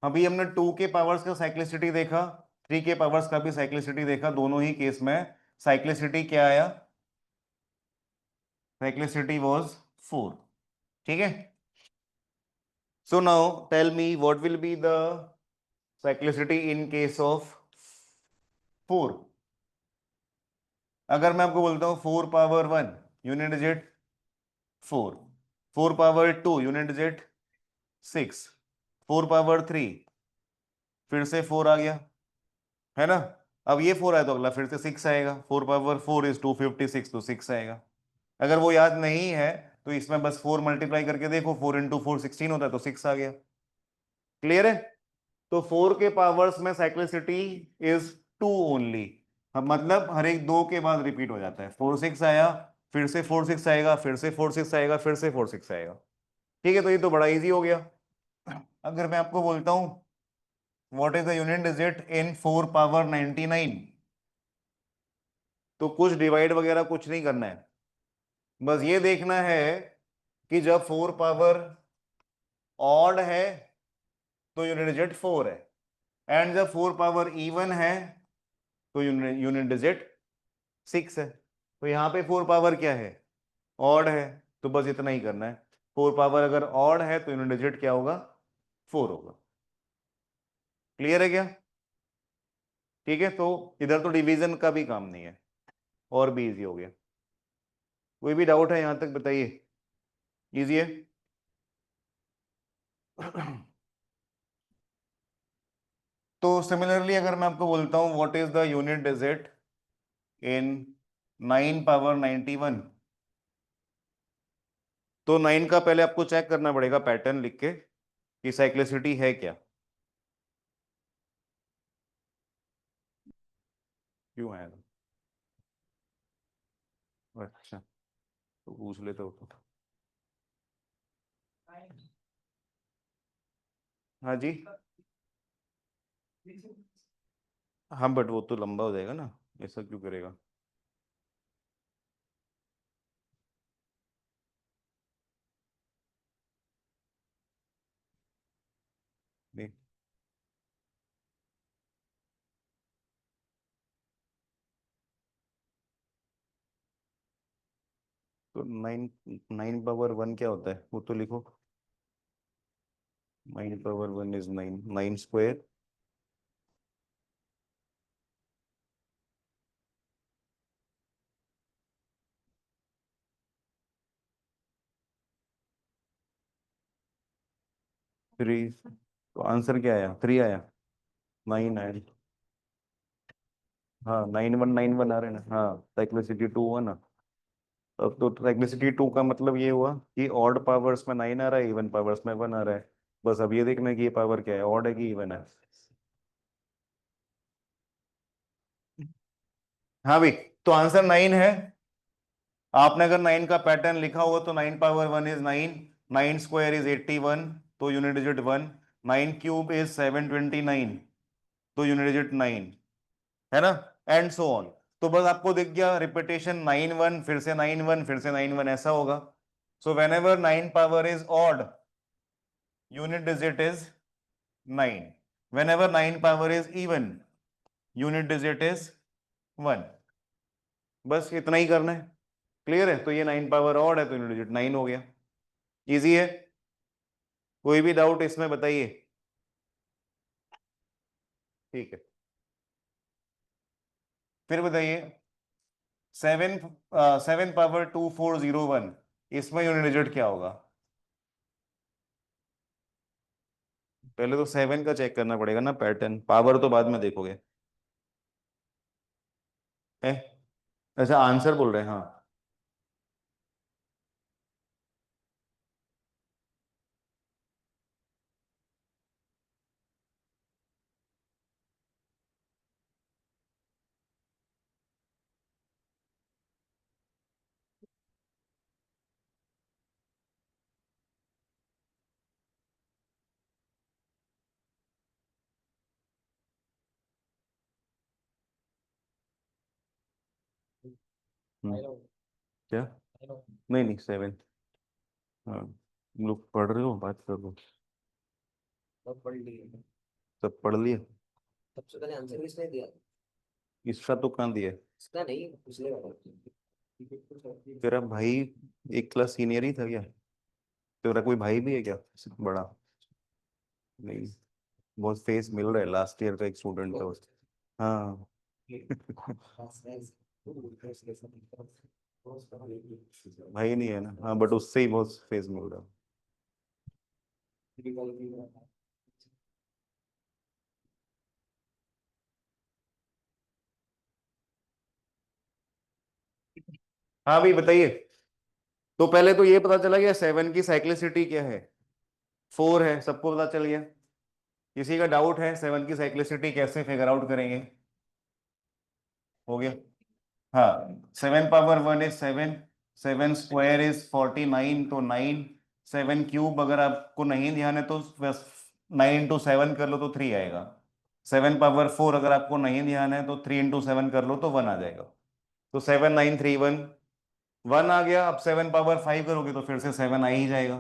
अभी हमने 2 के पावर्स का साइक्लिसिटी देखा, 3 के पावर्स का भी साइक्लिसिटी देखा। दोनों ही केस में साइक्लिसिटी क्या आया? Cyclicity was 4। ठीक है, so now tell me what will be the cyclicity in case of 4। अगर मैं आपको बोलता हूं 4 power 1 unit digit 4, 4 power 2 unit digit 6, 4 power 3 फिर से 4 आ गया, है ना? अब ये 4 आया तो अगला फिर से 6 आएगा। 4 पावर 4 इज 256, तो 6 आएगा। अगर वो याद नहीं है तो इसमें बस 4 मल्टीप्लाई करके देखो, 4 इंटू 4 16 होता है, तो 6 आ गया। क्लियर है? तो 4 के पावर्स में साइक्लिसिटी इज 2 ओनली, मतलब हर एक 2 के बाद रिपीट हो जाता है। 4 6 आया, फिर से 4 6 आएगा, फिर से 4 6 आएगा, फिर से 4 6 आएगा। ठीक है, तो ये तो बड़ा इजी हो गया। अगर मैं आपको बोलता हूं what is the unit digit in 4 power 99, तो कुछ डिवाइड वगैरह कुछ नहीं करना है, बस ये देखना है कि जब 4 पावर ऑड है तो यूनिट डिजिट 4 है, एंड जब 4 पावर इवन है तो यूनिट डिजिट 6 है। तो यहाँ पे 4 पावर क्या है? ऑड है, तो बस इतना ही करना है। 4 पावर अगर ऑड है तो यूनिट डिजिट क्या होगा? 4 होगा। क्लियर है क्या? ठीक है, तो इधर तो डिवीजन का भी काम नहीं है, और भी इजी हो गया। कोई भी डाउट है यहां तक बताइए? इजी है? तो सिमिलरली अगर मैं आपको बोलता हूं what is the unit digit in 9 power 91, तो 9 का पहले आपको चेक करना पड़ेगा पैटर्न लिख के कि साइक्लिसिटी है क्या। क्यों है? अच्छा, तो पूछ लेते हो तो। हाँ जी, हाँ बट वो तो लंबा हो जाएगा ना, ऐसा क्यों करेगा? नहीं, तो 9 9 पावर 1 क्या होता है वो तो लिखो। 9 पावर 1 इज 9, 9 स्क्वायर। थ्री, तो आंसर क्या आया? 3 आया, 9 आया। हाँ 9191 आ रहे हैं ना, हाँ साइक्लिसिटी 2 हुआ ना। अब तो साइक्लिसिटी 2 का मतलब ये हुआ कि ऑड पावर्स में 9 आ रहा है, इवन पावर्स में 1 आ रहा है। बस अब ये देखना है कि ये पावर क्या है, ऑड है कि इवन है। हाँ भाई, तो आंसर 9 है। आपने अगर 9 का पैटर्न लिखा हुआ तो 9 पावर 1 इज 9, 9 स्क्वायर इज 81, तो यूनिट डिजिट 1, 9 क्यूब इज 729, तो यूनिट डिजिट 9, है ना? And so on. तो बस आपको दिख गया रिपीटेशन, 9 1 फिर से 9 1 फिर से 9 1, ऐसा होगा। So when ever 9 power is odd, unit digit is 9। When ever 9 power is even, unit digit is 1। बस इतना ही करना है। क्लियर है? तो ये 9 पावर ऑड है तो यूनिट डिजिट 9 हो गया। इजी है? कोई भी डाउट इसमें बताइए। ठीक है, फिर बताइए 7 7 पावर 2401, इसमें यूनिट डिजिट क्या होगा? पहले तो 7 का चेक करना पड़ेगा ना पैटर्न, पावर तो बाद में देखोगे। है? अच्छा आंसर बोल रहे हैं, हाँ। क्या? नहीं नहीं 7। हाँ, तुम लोग पढ़ रहे हो, बात कर लो। सब पढ़ लिए। सब पढ़ लिए? सबसे पहले आंसर किसने दिया? इसका तो कहाँ दिया है? इसका नहीं, पिछले वाला। तेरा भाई एक क्लास सीनियर ही था क्या? तेरा कोई भाई भी है क्या बड़ा? नहीं, बहुत फेस मिल रहा है, लास्ट ईयर का एक स्टूडेंट था उसका। हाँ। भाई नहीं है ना, हाँ, बट उससे ही बहुत फेस मिल रहा है। हाँ भाई बताइए। तो पहले तो ये पता चला गया 7 की साइक्लिसिटी क्या है, 4 है, सबको पता चल गया। किसी का डाउट है 7 की साइक्लिसिटी कैसे फिगर आउट करेंगे? हो गया। हाँ, 7 पावर 1 इज 7, 7 स्क्वायर इज 49, तो 9, 7 क्यूब अगर आपको नहीं ध्यान है तो बस 9 इंटू 7 कर लो तो 3 आएगा। 7 पावर 4 अगर आपको नहीं ध्यान है तो 3 इंटू 7 कर लो तो 1 आ जाएगा। तो 7931, 1 आ गया। अब 7 पावर 5 करोगे तो फिर से 7 आ ही जाएगा,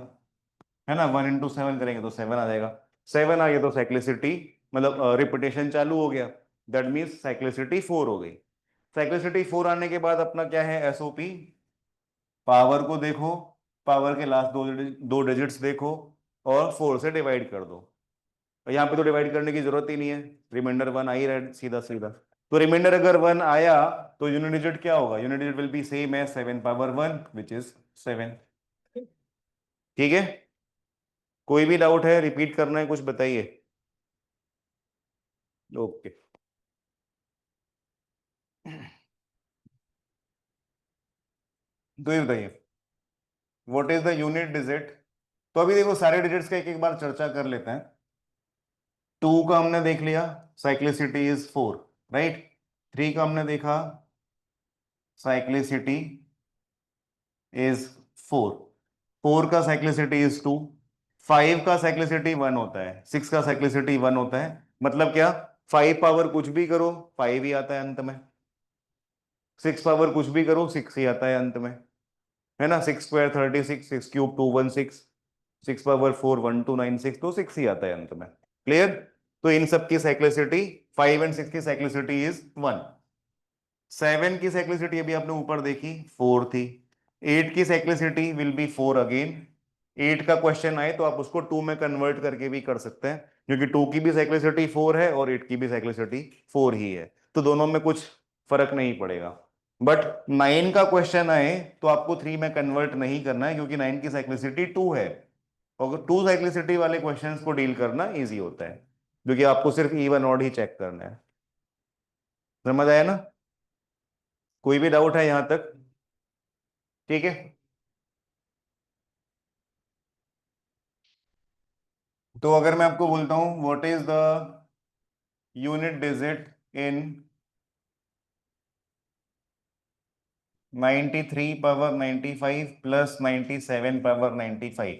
है ना। 1 इंटू 7 करेंगे तो 7 आ जाएगा। 7 आ गया तो साइक्लिसिटी, मतलब रिपीटेशन चालू हो गया। दैट मीन्स साइक्लिसिटी 4 हो गई। साइक्लिसिटी 4 आने के बाद अपना क्या है एसओपी? पावर को देखो, पावर के लास्ट दो डिजिट्स देखो और 4 से डिवाइड कर दो। और यहाँ पे तो डिवाइड करने की जरूरत ही नहीं है, रिमाइंडर 1 आ ही रहा है सीधा सीधा। तो रिमाइंडर अगर 1 आया तो यूनिट डिजिट क्या होगा? Unit digit will be same as 7 power 1 which is 7। ठीक है, कोई भी डाउट है, रिपीट करना है कुछ, बताइए। ओके, तो ये बताइए what is the unit digit. तो अभी देखो सारे डिजिट्स का एक एक बार चर्चा कर लेते हैं। 2 का हमने देख लिया, साइक्लिसिटी इज 4, राइट। 3 का हमने देखा, साइक्लिसिटी इज 4। 4 का साइक्लिसिटी इज 2। 5 का साइक्लिसिटी 1 होता है, 6 का साइक्लिसिटी 1 होता है। मतलब क्या? 5 पावर कुछ भी करो 5 ही आता है अंत में, 6 पावर कुछ भी करो 6 ही आता है अंत में, है ना। 6 स्क्वायर 36, 6 क्यूब 216, 6 पावर 4 1296, तो 6 ही आता है अंत में। क्लियर? तो इन सब की साइक्लिसिटी, 5 एंड 6 की साइक्लिसिटी इज 1। 7 की साइक्लिसिटी अभी आपने ऊपर देखी 4 थी। 8 की साइक्लिसिटी विल बी 4 अगेन। 8 का क्वेश्चन आए तो आप उसको 2 में कन्वर्ट करके भी कर सकते हैं, क्योंकि 2 की भी साइक्लिसिटी 4 है और 8 की भी साइक्लिसिटी 4 ही है, तो दोनों में कुछ फर्क नहीं पड़ेगा। बट 9 का क्वेश्चन आए तो आपको 3 में कन्वर्ट नहीं करना है, क्योंकि 9 की साइक्लिसिटी 2 है। और 2 साइक्लिसिटी वाले क्वेश्चंस को डील करना इजी होता है, क्योंकि आपको सिर्फ इवन ऑड ही चेक करना है। समझ आया ना? कोई भी डाउट है यहां तक? ठीक है, तो अगर मैं आपको बोलता हूं what is the unit digit in 93 power 95 plus 97 power 95।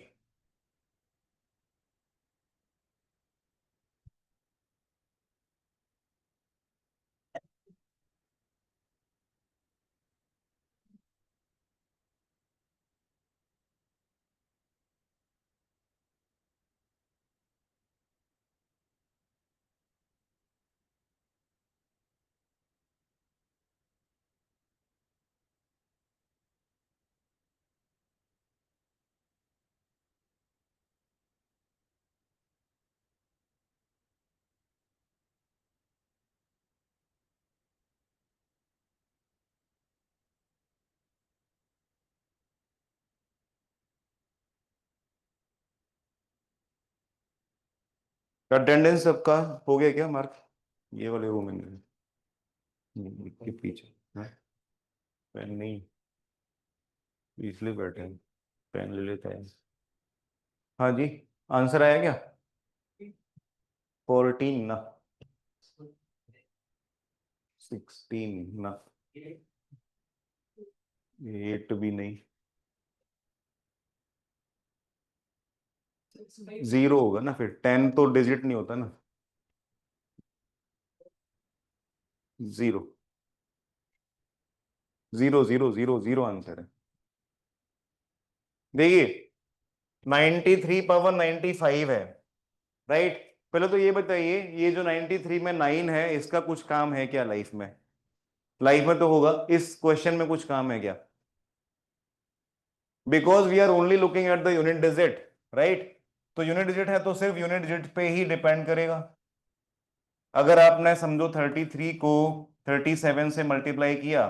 Attendance सबका हो गया क्या मार्क? ये वाले रूम में के पीछे पेन नहीं, इसलिए बैठे हैं, पेन ले लेता है। हाँ जी, आंसर आया क्या? 14 ना, 16 ना, 8 भी नहीं, 0 होगा ना फिर, 10 तो डिजिट नहीं होता ना, 0, 0 0 0 0 आंसर है। देखिए 93 पावर 95 है, राइट? पहले तो ये बताइए, ये जो 93 में 9 है, इसका कुछ काम है क्या लाइफ में? लाइफ में तो होगा, इस क्वेश्चन में कुछ काम है क्या? Because we are only looking at the unit digit, right? तो यूनिट डिजिट है तो सिर्फ यूनिट डिजिट पे ही डिपेंड करेगा। अगर आपने समझो 33 को 37 से मल्टीप्लाई किया,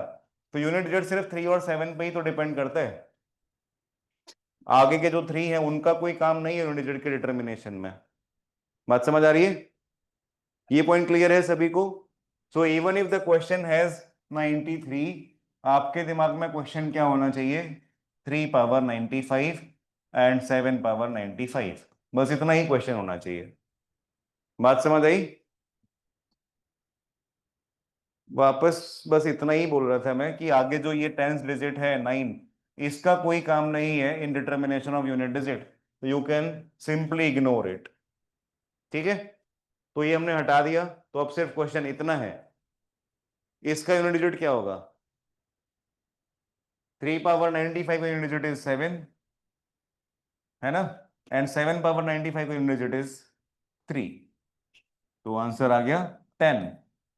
तो यूनिट डिजिट सिर्फ 3 और 7 पे ही तो डिपेंड करता है। आगे के जो 3 है उनका कोई काम नहीं है यूनिट डिजिट के डिटर्मिनेशन में। बात समझ आ रही है? ये पॉइंट क्लियर है सभी को? So even if the question has 93, आपके दिमाग में क्वेश्चन क्या होना चाहिए? 3 पावर 95 एंड 7 पावर 95, बस इतना ही क्वेश्चन होना चाहिए। बात समझ आई? वापस बस इतना ही बोल रहा था मैं कि आगे जो ये टेंस डिजिट है 9, इसका कोई काम नहीं है in determination of unit digit, you can simply ignore it. ठीक है, तो ये हमने हटा दिया, तो अब सिर्फ क्वेश्चन इतना है, इसका यूनिट डिजिट क्या होगा? 3 पावर 95 का यूनिट डिजिट इज 7, है ना? एंड 7 पावर 95 का यूनिट डिजिट इज 3, तो आंसर आ गया 10।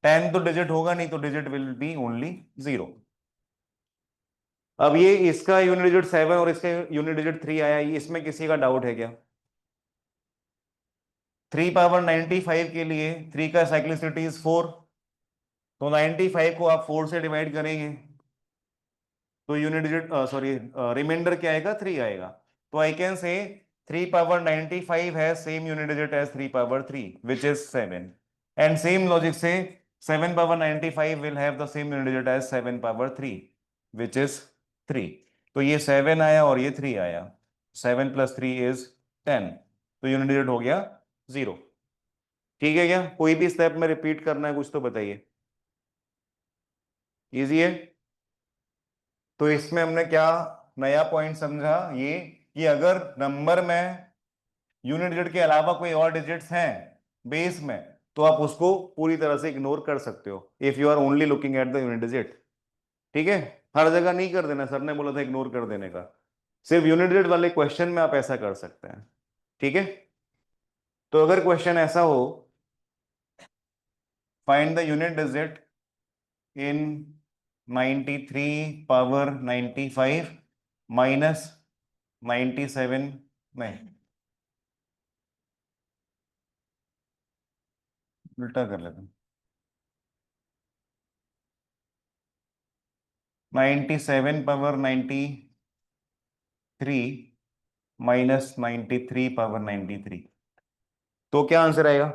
10 तो डिजिट होगा नहीं, तो डिजिट विल बी ओनली 0। अब ये इसका यूनिट डिजिट 7 और इसका यूनिट डिजिट 3 आया, ये इसमें किसी का डाउट है क्या? 3 पावर 95 के लिए 3 का साइक्लिसिटी इज 4, तो 95 को आप 4 से डिवाइड करेंगे तो यूनिट डिजिट सॉरी रिमाइंडर क्या आएगा? 3 आएगा। तो आई कैन से 3 पावर 95 है same unit digit as 3 power 3 which is 7, and same logic से 7 power 95 will have the same unit digit as 7 power 3 which is 3। तो ये 7 आया और ये 3 आया, 7 प्लस 3 इज 10, तो यूनिट डिजिट हो गया 0। ठीक है क्या? कोई भी स्टेप में रिपीट करना है कुछ तो बताइए। इजी है? तो इसमें हमने क्या नया पॉइंट समझा? ये कि अगर नंबर में यूनिट डिजिट के अलावा कोई और डिजिट्स हैं बेस में, तो आप उसको पूरी तरह से इग्नोर कर सकते हो if you are only looking at the unit digit. ठीक है, हर जगह नहीं कर देना, सर ने बोला था इग्नोर कर देने का, सिर्फ यूनिट डिजिट वाले क्वेश्चन में आप ऐसा कर सकते हैं। ठीक है, तो अगर क्वेश्चन ऐसा हो, find the unit digit in 93 power 95 minus 97 नहीं, उल्टा कर लेते हैं। 97 पावर 93 माइनस 93 पावर 93, तो क्या आंसर आएगा?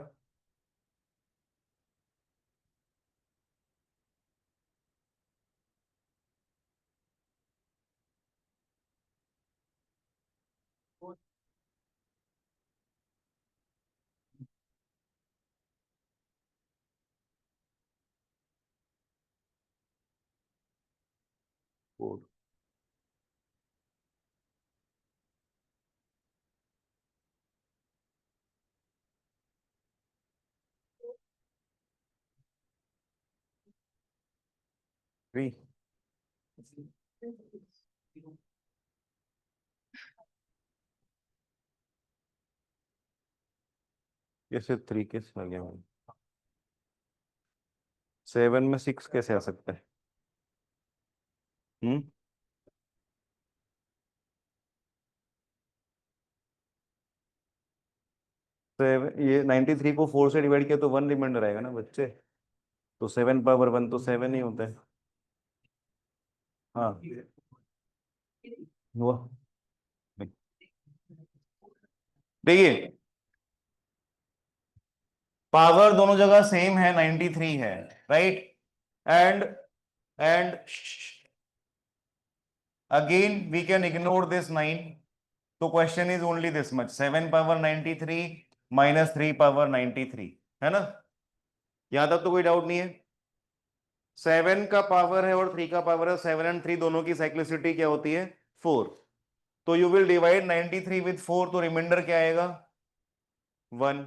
फोर। थ्री। कैसे 3 कैसे आ गया? 7 में 6 कैसे आ सकता है? हम्म, 7 ये 93 को 4 से डिवाइड किया तो 1 रिमाइंडर आएगा ना बच्चे, तो 7 पावर 1 तो 7 ही होता है। हाँ हुआ। देखिए पावर दोनों जगह सेम है, 93 है, right? And again we can ignore this 9. तो question is only this much, 7 power 93 minus 3 power 93, है ना? यहां तक तो कोई डाउट नहीं है? 7 का पावर है और 3 का पावर है, 7 एंड 3 दोनों की साइक्लिसिटी क्या होती है? 4. तो यू विल डिवाइड 93 विद 4, तो रिमाइंडर क्या आएगा? 1,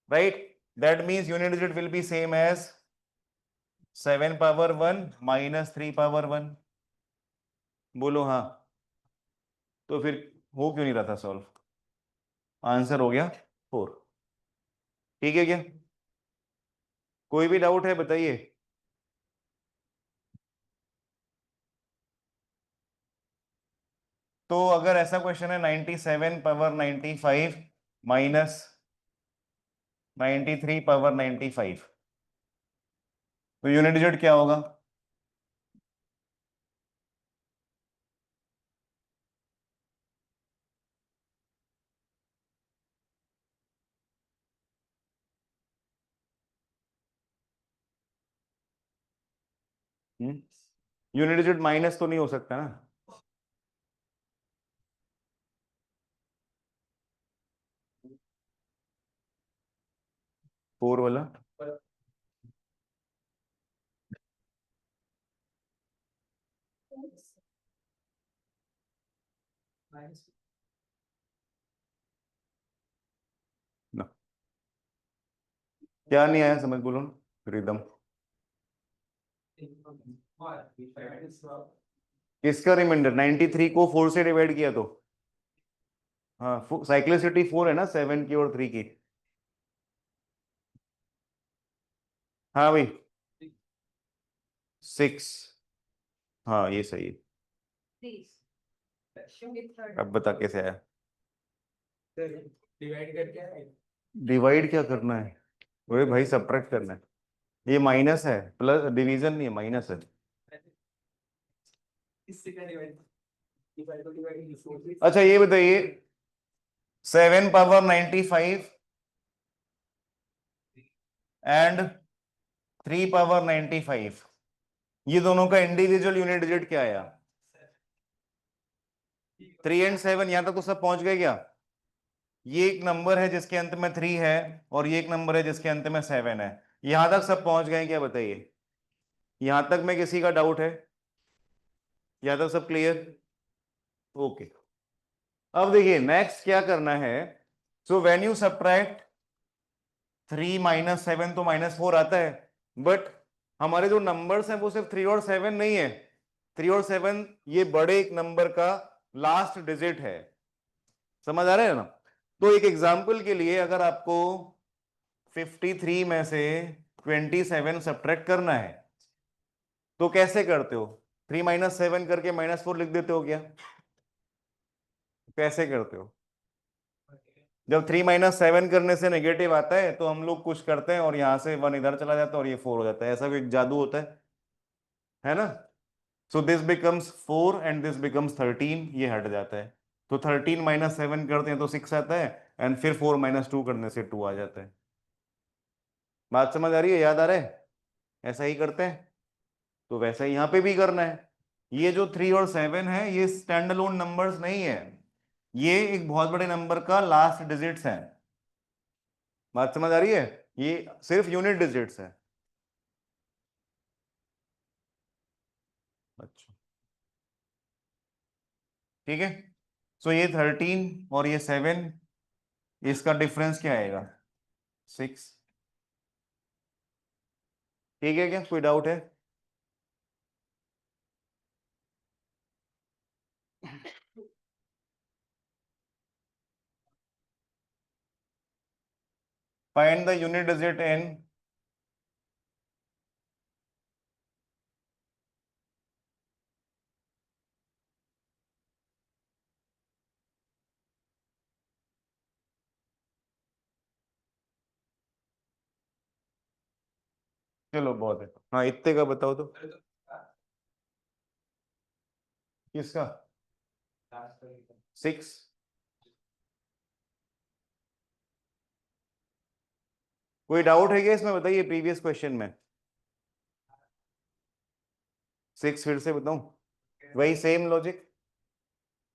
right? That means unit digit will be same as 7 power 1 minus 3 power 1. बोलो हाँ. तो फिर हो क्यों नहीं रहा था सॉल्व? आंसर हो गया 4. ठीक है क्या? कोई भी डाउट है बताइए. तो अगर ऐसा क्वेश्चन है 97 पावर 95 माइनस 93 पावर 95, तो यूनिट डिजिट क्या होगा? यूनिट डिजिट माइनस तो नहीं हो सकता ना? 4 वाला. ना. क्या नहीं आया समझ, बोलो रिदम. किसका रिमाइंडर? 93 को 4 से डिवाइड किया तो हाँ, साइक्लिसिटी 4 है ना 7 की और 3 की. हाँ भाई 6. हाँ ये सही है. अब बता कैसे आया? डिवाइड क्या करना है? ओए भाई सब्ट्रैक्ट करना है. ये माइनस है, प्लस डिवीजन नहीं है, माइनस है. अच्छा ये बताइए, 7 पावर 95 एंड 3 पावर 95, ये दोनों का इंडिविजुअल यूनिट डिजिट क्या आया? 3 एंड 7. यहां तक तो सब पहुंच गए क्या? ये एक नंबर है जिसके अंत में 3 है और ये एक नंबर है जिसके अंत में 7 है. यहां तक सब पहुंच गए क्या बताइए? यहां तक में किसी का डाउट है? यहां तक सब क्लियर? ओके. अब देखिए नेक्स्ट क्या करना है. So when you subtract 3 minus 7 तो -4 आता है, बट हमारे जो नंबर्स हैं वो सिर्फ 3 और 7 नहीं है. 3 और 7 ये बड़े एक नंबर का लास्ट डिजिट है. समझ आ रहा है ना? तो एक एग्जांपल के लिए अगर आपको 53 में से 27 सब्ट्रैक्ट करना है तो कैसे करते हो? 3 माइनस 7 करके -4 लिख देते हो क्या? कैसे करते हो? जब 3 माइनस 7 करने से नेगेटिव आता है तो हम लोग कुछ करते हैं और यहां से 1 इधर चला जाता है और ये 4 हो जाता है. ऐसा कोई जादू होता है ना? So this becomes 4 and this becomes 13, ये हट जाता है. तो 13 माइनस 7 करते हैं तो 6 आता है, एंड फिर 4 माइनस 2 करने से 2 आ जाता है. बात समझ आ रही है? याद आ रहा है? ऐसा ही करते हैं. तो वैसा ही यहां पे भी करना है. ये जो 3 और 7 है ये स्टैंड अलोन नंबर्स नहीं है, ये एक बहुत बड़े नंबर का लास्ट डिजिट्स है. बात समझ आ रही है? ये सिर्फ यूनिट डिजिट्स है. अच्छा ठीक है. सो ये 13 और ये 7, इसका डिफरेंस क्या आएगा? 6. ठीक है क्या? कोई डाउट है? फाइंड द यूनिट डिजिट इन चलो बहुत है. हाँ इतने का बताओ तो. किसका? 6. कोई डाउट है क्या इसमें, बताइए प्रीवियस क्वेश्चन में। 6 फिर से बताऊं, वही सेम लॉजिक।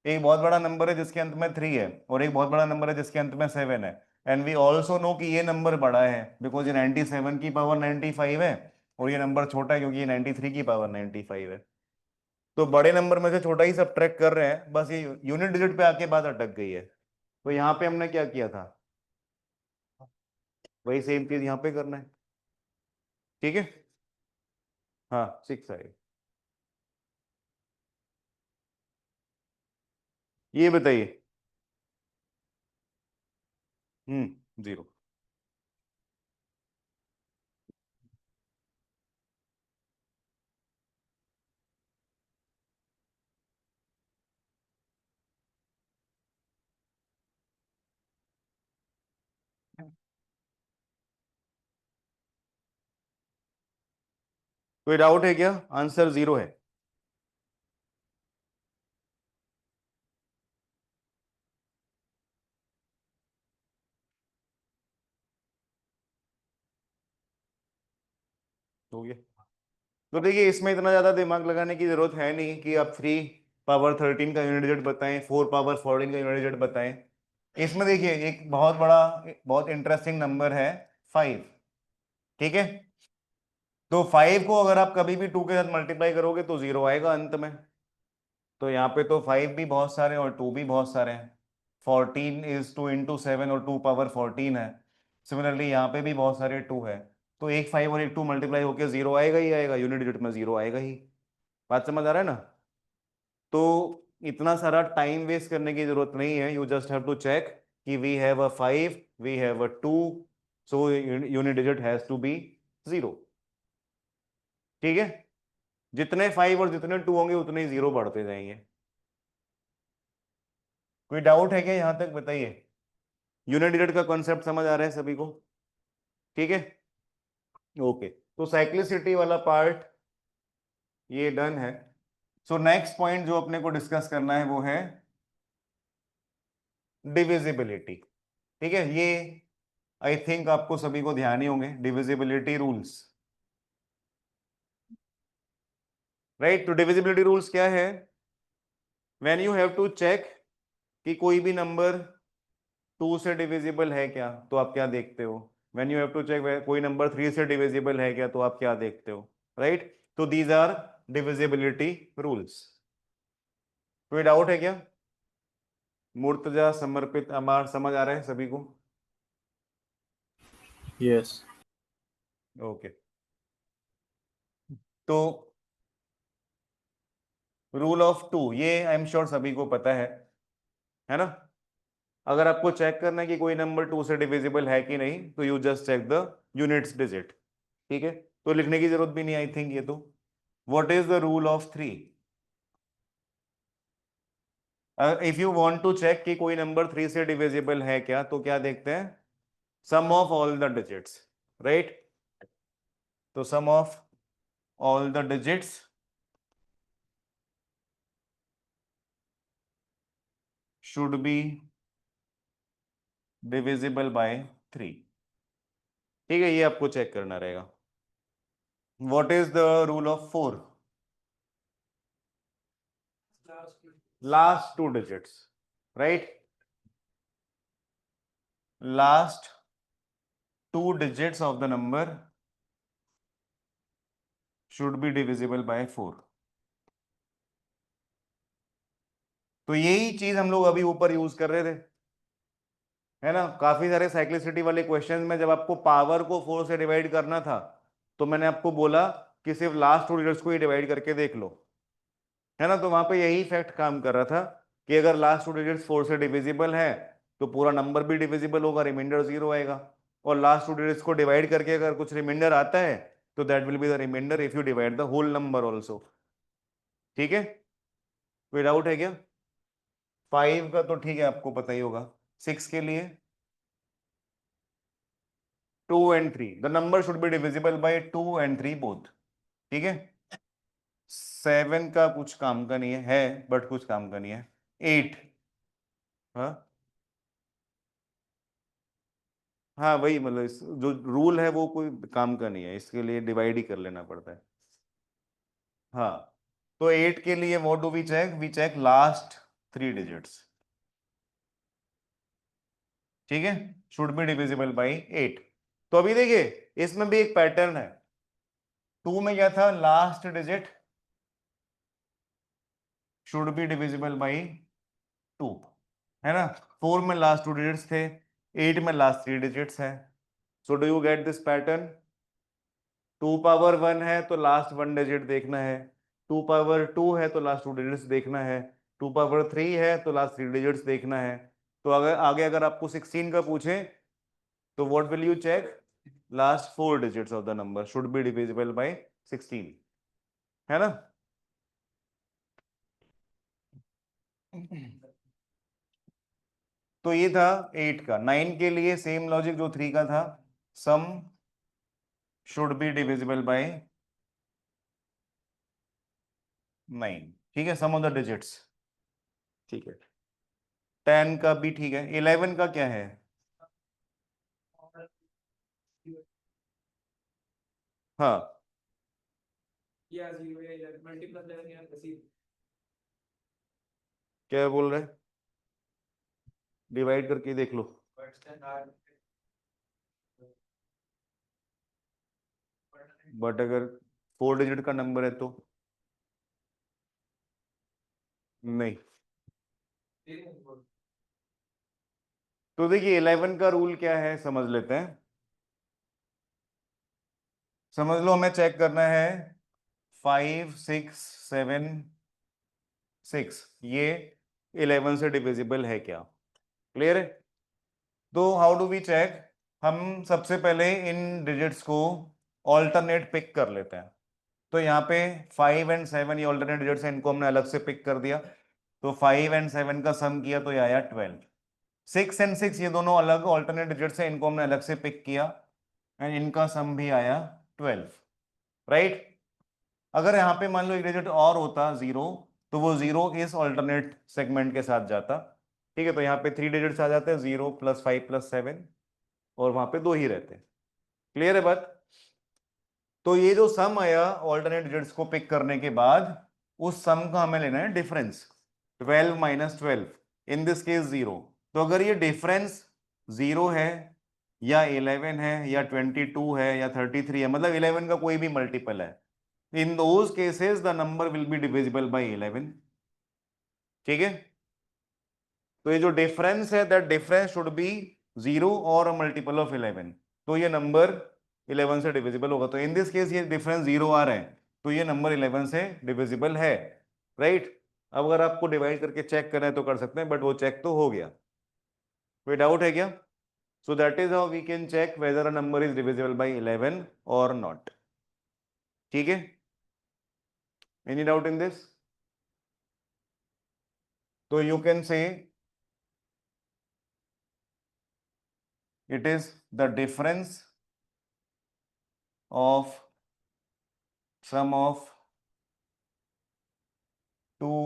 एक बहुत बड़ा नंबर है जिसके अंत में 3 है, और एक बहुत बड़ा नंबर है जिसके अंत में 7 है, एंड वी ऑल्सो नो कि ये नंबर बड़ा है बिकॉज ये 97 की पावर 95 है, और ये नंबर छोटा है क्योंकि ये 93 की पावर 95 है। तो बड़े नंबर में से छोटा ही सब्ट्रैक्ट कर रहे हैं, बस ये यूनिट डिजिट पे आके बात अटक गई है। तो यहाँ पे हमने क्या किया था, वही सेम चीज यहाँ पे करना है। ठीक है, हाँ 6 आए। ये बताइए। 0। कोई डाउट है क्या, आंसर 0 है। हो गया। तो देखिए इसमें इतना ज्यादा दिमाग लगाने की जरूरत है नहीं कि आप 3 पावर 13 का यूनिट डिजिट बताएं, 4 पावर 14 का यूनिट डिजिट बताएं। इसमें देखिए एक बहुत बड़ा, बहुत इंटरेस्टिंग नंबर है 5। ठीक है, तो 5 को अगर आप कभी भी 2 के साथ मल्टीप्लाई करोगे तो 0 आएगा अंत में। तो यहाँ पे तो 5 भी बहुत सारे हैं और 2 भी बहुत सारे हैं। 14 इज 2 इंटू 7 और 2 पावर 14 है। सिमिलरली यहाँ पे भी बहुत सारे 2 है। तो एक 5 और एक 2 मल्टीप्लाई होकर 0 आएगा ही आएगा, यूनिट डिजिट में 0 आएगा ही। बात समझ आ रहा है ना। तो इतना सारा टाइम वेस्ट करने की जरूरत नहीं है, you just have to check कि we have a 5, we have a 2, so unit digit has to be 0। ठीक है, जितने 5 और जितने 2 होंगे उतने ही 0 बढ़ते जाएंगे। कोई डाउट है क्या यहां तक, बताइए। यूनिट डिजिट का कॉन्सेप्ट समझ आ रहा है सभी को। ठीक है, ओके। तो साइक्लिसिटी वाला पार्ट ये डन है। सो नेक्स्ट पॉइंट जो अपने को डिस्कस करना है वो है डिविजिबिलिटी। ठीक है, ये आई थिंक आपको सभी को ध्यान ही होंगे डिविजिबिलिटी रूल्स। राइट, तो डिविजिबिलिटी रूल्स क्या है, when you have to check कि कोई भी नंबर 2 से डिविजिबल है क्या, तो आप क्या देखते हो। When you have to check कोई नंबर 3 से डिविजिबल है क्या, तो आप क्या देखते हो। राइट, तो दीज आर डिविजिबिलिटी रूल्स। कोई डाउट है क्या, मुर्तजा समर्पित अमार, समझ आ रहा है सभी को। Yes. ओके, तो रूल ऑफ 2 ये आई एम श्योर सभी को पता है ना। अगर आपको चेक करना है कि कोई नंबर 2 से डिविजिबल है कि नहीं, तो you just check the units digit. ठीक है, तो लिखने की जरूरत भी नहीं आई थिंक ये तो। What is the rule of 3, if you want to check कि कोई नंबर 3 से डिविजिबल है क्या, तो क्या देखते हैं, sum of all the digits. Right, तो sum of all the digits should be divisible by 3। ठीक है, ये आपको चेक करना रहेगा। What is the rule of 4, last 2 digits. Right, last 2 digits of the number should be divisible by 4। तो यही चीज हम लोग अभी ऊपर यूज कर रहे थे, है ना। काफी सारे साइक्लिसिटी वाले क्वेश्चंस में जब आपको पावर को 4 से डिवाइड करना था, तो मैंने आपको बोला कि सिर्फ लास्ट 2 डिजिट्स को ही डिवाइड करके देख लो, है ना। तो वहां पे यही फैक्ट काम कर रहा था कि अगर लास्ट 2 डिजिट्स 4 से डिविजिबल है तो पूरा नंबर भी डिविजिबल होगा, रिमाइंडर 0 आएगा। और लास्ट 2 डिजिट्स को डिवाइड करके अगर कुछ रिमाइंडर आता है तो that will be the remainder if you divide the whole number also. ठीक है, कोई डाउट है क्या। 5 का तो ठीक है, आपको पता ही होगा। 6 के लिए 2 and 3, the number should be divisible bye 2 and 3 both. ठीक है, 7 का कुछ काम का नहीं है बट कुछ काम का नहीं है। 8, हाँ हाँ वही मतलब जो रूल है वो कोई काम का नहीं है, इसके लिए डिवाइड ही कर लेना पड़ता है। हाँ तो 8 के लिए what do we check last 3 digits, ठीक है, शुड बी डिविजिबल बाई 8। तो अभी देखिए इसमें भी एक पैटर्न है, 2 में क्या था, last digit should be divisible by 2, है ना, 4 में लास्ट 2 डिजिट्स थे, 8 में लास्ट 3 डिजिट्स है। So do you get this pattern, 2 power 1 है तो लास्ट 1 डिजिट देखना है, 2 पावर 2 है तो लास्ट 2 डिजिट्स देखना है, 2 पावर 3 है तो लास्ट 3 डिजिट्स देखना है। तो अगर आगे अगर आपको 16 का पूछे तो what will you check, last 4 digits of the number should be divisible by 16, है ना। तो ये था 8 का। 9 के लिए सेम लॉजिक जो 3 का था, sum should be divisible bye 9, ठीक है, सम ऑफ द डिजिट्स, ठीक है। 10 का भी ठीक है। 11 का क्या है, हाँ क्या बोल रहे हैं, डिवाइड करके देख लो। बट अगर 4 डिजिट का नंबर है तो नहीं। तो देखिए 11 का रूल क्या है समझ लेते हैं, समझ लो हमें चेक करना है 5 6 7 6 ये 11 से डिविजिबल है क्या, क्लियर है। तो हाउ डू वी चेक, हम सबसे पहले इन डिजिट्स को ऑल्टरनेट पिक कर लेते हैं। तो यहाँ पे 5 एंड 7 ये ऑल्टरनेट डिजिट्स हैं, इनको हमने अलग से पिक कर दिया। तो 5 एंड 7 का सम किया तो ये आया 12। 6 एंड 6 ये दोनों अलग ऑल्टरनेट डिजिट्स हैं, इनको हमने अलग से पिक किया एंड इनका सम भी आया 12, राइट। अगर यहाँ पे मान लो एक डिजिट और होता 0, तो वो 0 इस ऑल्टरनेट सेगमेंट के साथ जाता, ठीक है। तो यहाँ पे 3 डिजिट्स आ जाते हैं, 0 + 5 + 7, और वहां पे 2 ही रहते हैं, क्लियर है बात। तो ये जो सम आया ऑल्टरनेट डिजिट्स को पिक करने के बाद, उस सम का हमें लेना है डिफरेंस, 12 - 12, इन दिस केस 0। तो अगर ये डिफरेंस 0 है या 11 है या 22 है या 33 है, मतलब 11 का कोई भी मल्टीपल है, in those cases the number will be divisible by 11, ठीक है। तो ये जो डिफरेंस है, दैट डिफरेंस शुड बी 0 और अ मल्टीपल ऑफ 11, तो ये नंबर 11 से डिविजिबल होगा। तो इन दिस केस ये डिफरेंस 0 आ रहे हैं, तो ये नंबर 11 से डिविजिबल है, राइट। अब अगर आपको डिवाइड करके चेक करना है तो कर सकते हैं, बट वो चेक तो हो गया। कोई डाउट है क्या? So that is how we can check whether a number is divisible by 11 और नॉट, ठीक है। Any doubt in this? तो you can say it is the difference of sum of two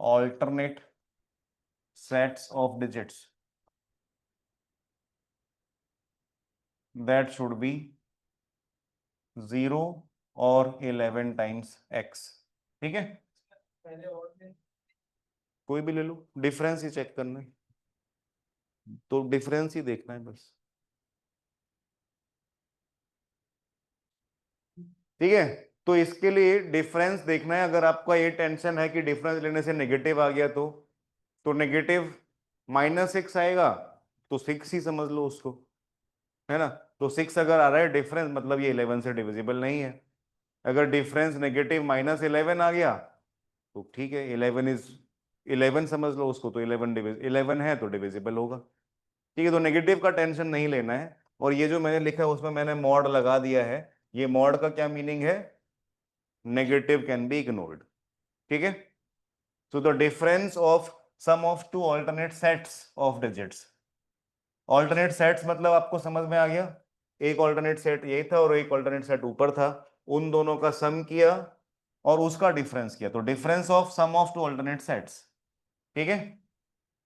alternate sets of digits that should be 0 और 11 times x, ठीक है। कोई भी ले लो, डिफरेंस ही चेक करना है, तो डिफरेंस ही देखना है बस, ठीक है। तो इसके लिए डिफरेंस देखना है। अगर आपका ये टेंशन है कि डिफरेंस लेने से नेगेटिव आ गया तो नेगेटिव -6 आएगा, तो 6 ही समझ लो उसको, है ना। तो 6 अगर आ रहा है डिफरेंस, मतलब ये 11 से डिविजिबल नहीं है। अगर डिफरेंस नेगेटिव -11 आ गया तो ठीक है, 11 समझ लो उसको, तो 11 है तो डिविजिबल होगा, ठीक है। तो नेगेटिव का टेंशन नहीं लेना है। और ये जो मैंने लिखा है उसमें मैंने मॉड लगा दिया है। ये मॉड का क्या मीनिंग है, नेगेटिव कैन बी इग्नोर्ड, ठीक है। So the difference of sum of two alternate sets of digits, alternate sets मतलब आपको समझ में आ गया, एक ऑल्टरनेट सेट ये था और एक ऑल्टरनेट सेट ऊपर था, उन दोनों का सम किया और उसका डिफरेंस किया, तो difference of sum of two alternate sets, ठीक है।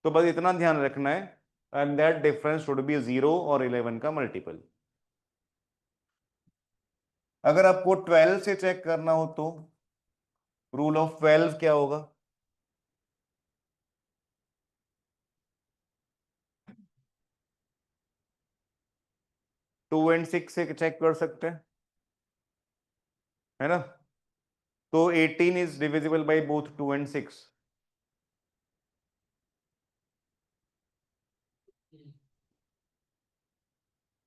तो बस इतना ध्यान रखना है and that difference should be 0 और 11 का मल्टीपल। अगर आपको 12 से चेक करना हो तो रूल ऑफ 12 क्या होगा? टू एंड 6 से चेक कर सकते हैं, है ना? तो 18 is divisible by both 2 and 6।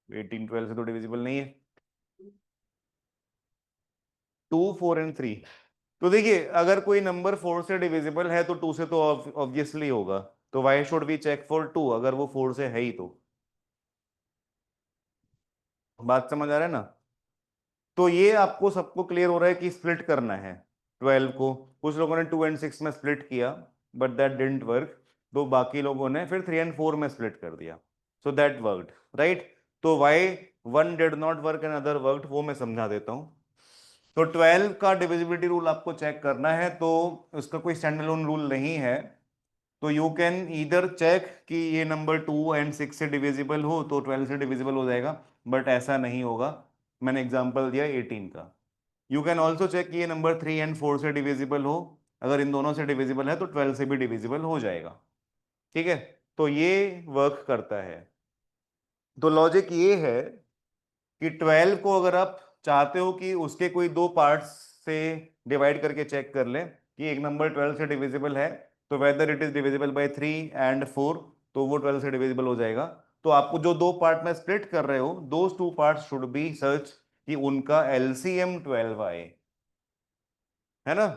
18 12 से तो डिविजिबल नहीं है। 2 4 एंड 3। तो देखिए, अगर कोई नंबर 4 से डिविजिबल है तो 2 से तो ऑब्वियसली होगा। तो why should we check for 2 अगर वो 4 से है ही तो? बात समझ आ रहा है ना? तो ये आपको सबको क्लियर हो रहा है कि स्प्लिट करना है 12 को। कुछ लोगों ने 2 एंड 6 में स्प्लिट किया बट दैट डिडंट वर्क। तो बाकी लोगों ने फिर 3 एंड 4 में स्प्लिट कर दिया, सो दैट वर्कड, राइट? तो why one did not work and other worked वो मैं समझा देता हूं। तो 12 का डिविजिबिलिटी रूल आपको चेक करना है, तो उसका कोई स्टैंड अलोन रूल नहीं है। तो यू कैन ईदर चेक कि ये नंबर 2 एंड 6 से डिविजिबल हो तो 12 से डिविजिबल हो जाएगा, बट ऐसा नहीं होगा। मैंने एग्जांपल दिया 18 का। यू कैन ऑल्सो चेक कि ये नंबर 3 एंड 4 से डिविजिबल हो। अगर इन दोनों से डिविजिबल है तो 12 से भी डिविजिबल हो जाएगा। ठीक है? तो ये वर्क करता है। तो लॉजिक ये है कि 12 को अगर आप चाहते हो कि उसके कोई दो पार्ट्स से डिवाइड करके चेक कर लें कि एक नंबर 12 से डिविजिबल है, तो whether it is divisible by 3 and 4, तो वो 12 से डिविजिबल हो जाएगा। तो आपको जो दो पार्ट में स्प्लिट कर रहे हो, those two parts should be such कि उनका एलसीएम 12 आए, है ना?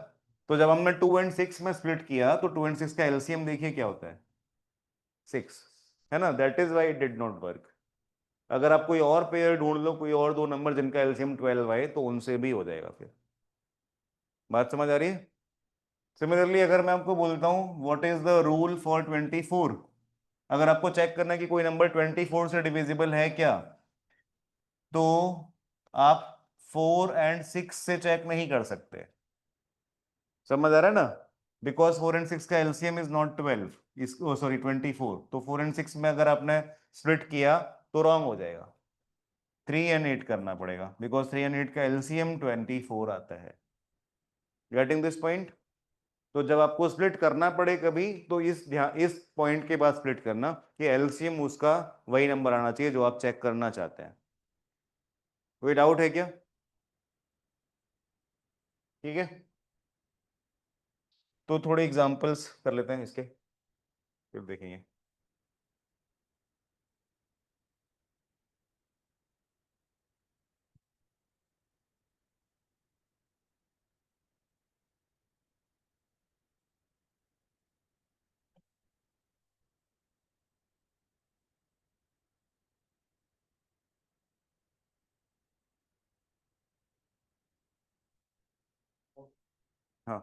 तो जब हमने 2 एंड 6 में स्प्लिट किया तो 2 एंड 6 का एलसीएम देखिए क्या होता है, 6, है ना? That is why it did not work. अगर आप कोई और पेयर ढूंढ लो, कोई और दो नंबर जिनका एलसीएम 12 आए, तो उनसे भी हो जाएगा फिर। बात समझ आ रही है? सिमिलरली अगर मैं आपको बोलता हूं what is the rule for 24, अगर आपको चेक करना है कि कोई नंबर 24 से डिविजिबल है क्या, तो आप 4 एंड 6 से चेक नहीं कर सकते। समझ आ रहा है ना? बिकॉज 4 एंड 6 का एलसीएम इज नॉट 12, इस सॉरी 24। तो 4 एंड 6 में अगर आपने स्प्लिट किया तो रॉन्ग हो जाएगा। 3 एंड 8 करना पड़ेगा बिकॉज 3 एंड 8 का एलसीएम 24 आता है। Getting this point? तो जब आपको स्प्लिट करना पड़े कभी, तो इस पॉइंट के बाद स्प्लिट करना कि एलसीएम उसका वही नंबर आना चाहिए जो आप चेक करना चाहते हैं। कोई डाउट है क्या? ठीक है, तो थोड़े एग्जांपल्स कर लेते हैं इसके, फिर देखेंगे। हाँ,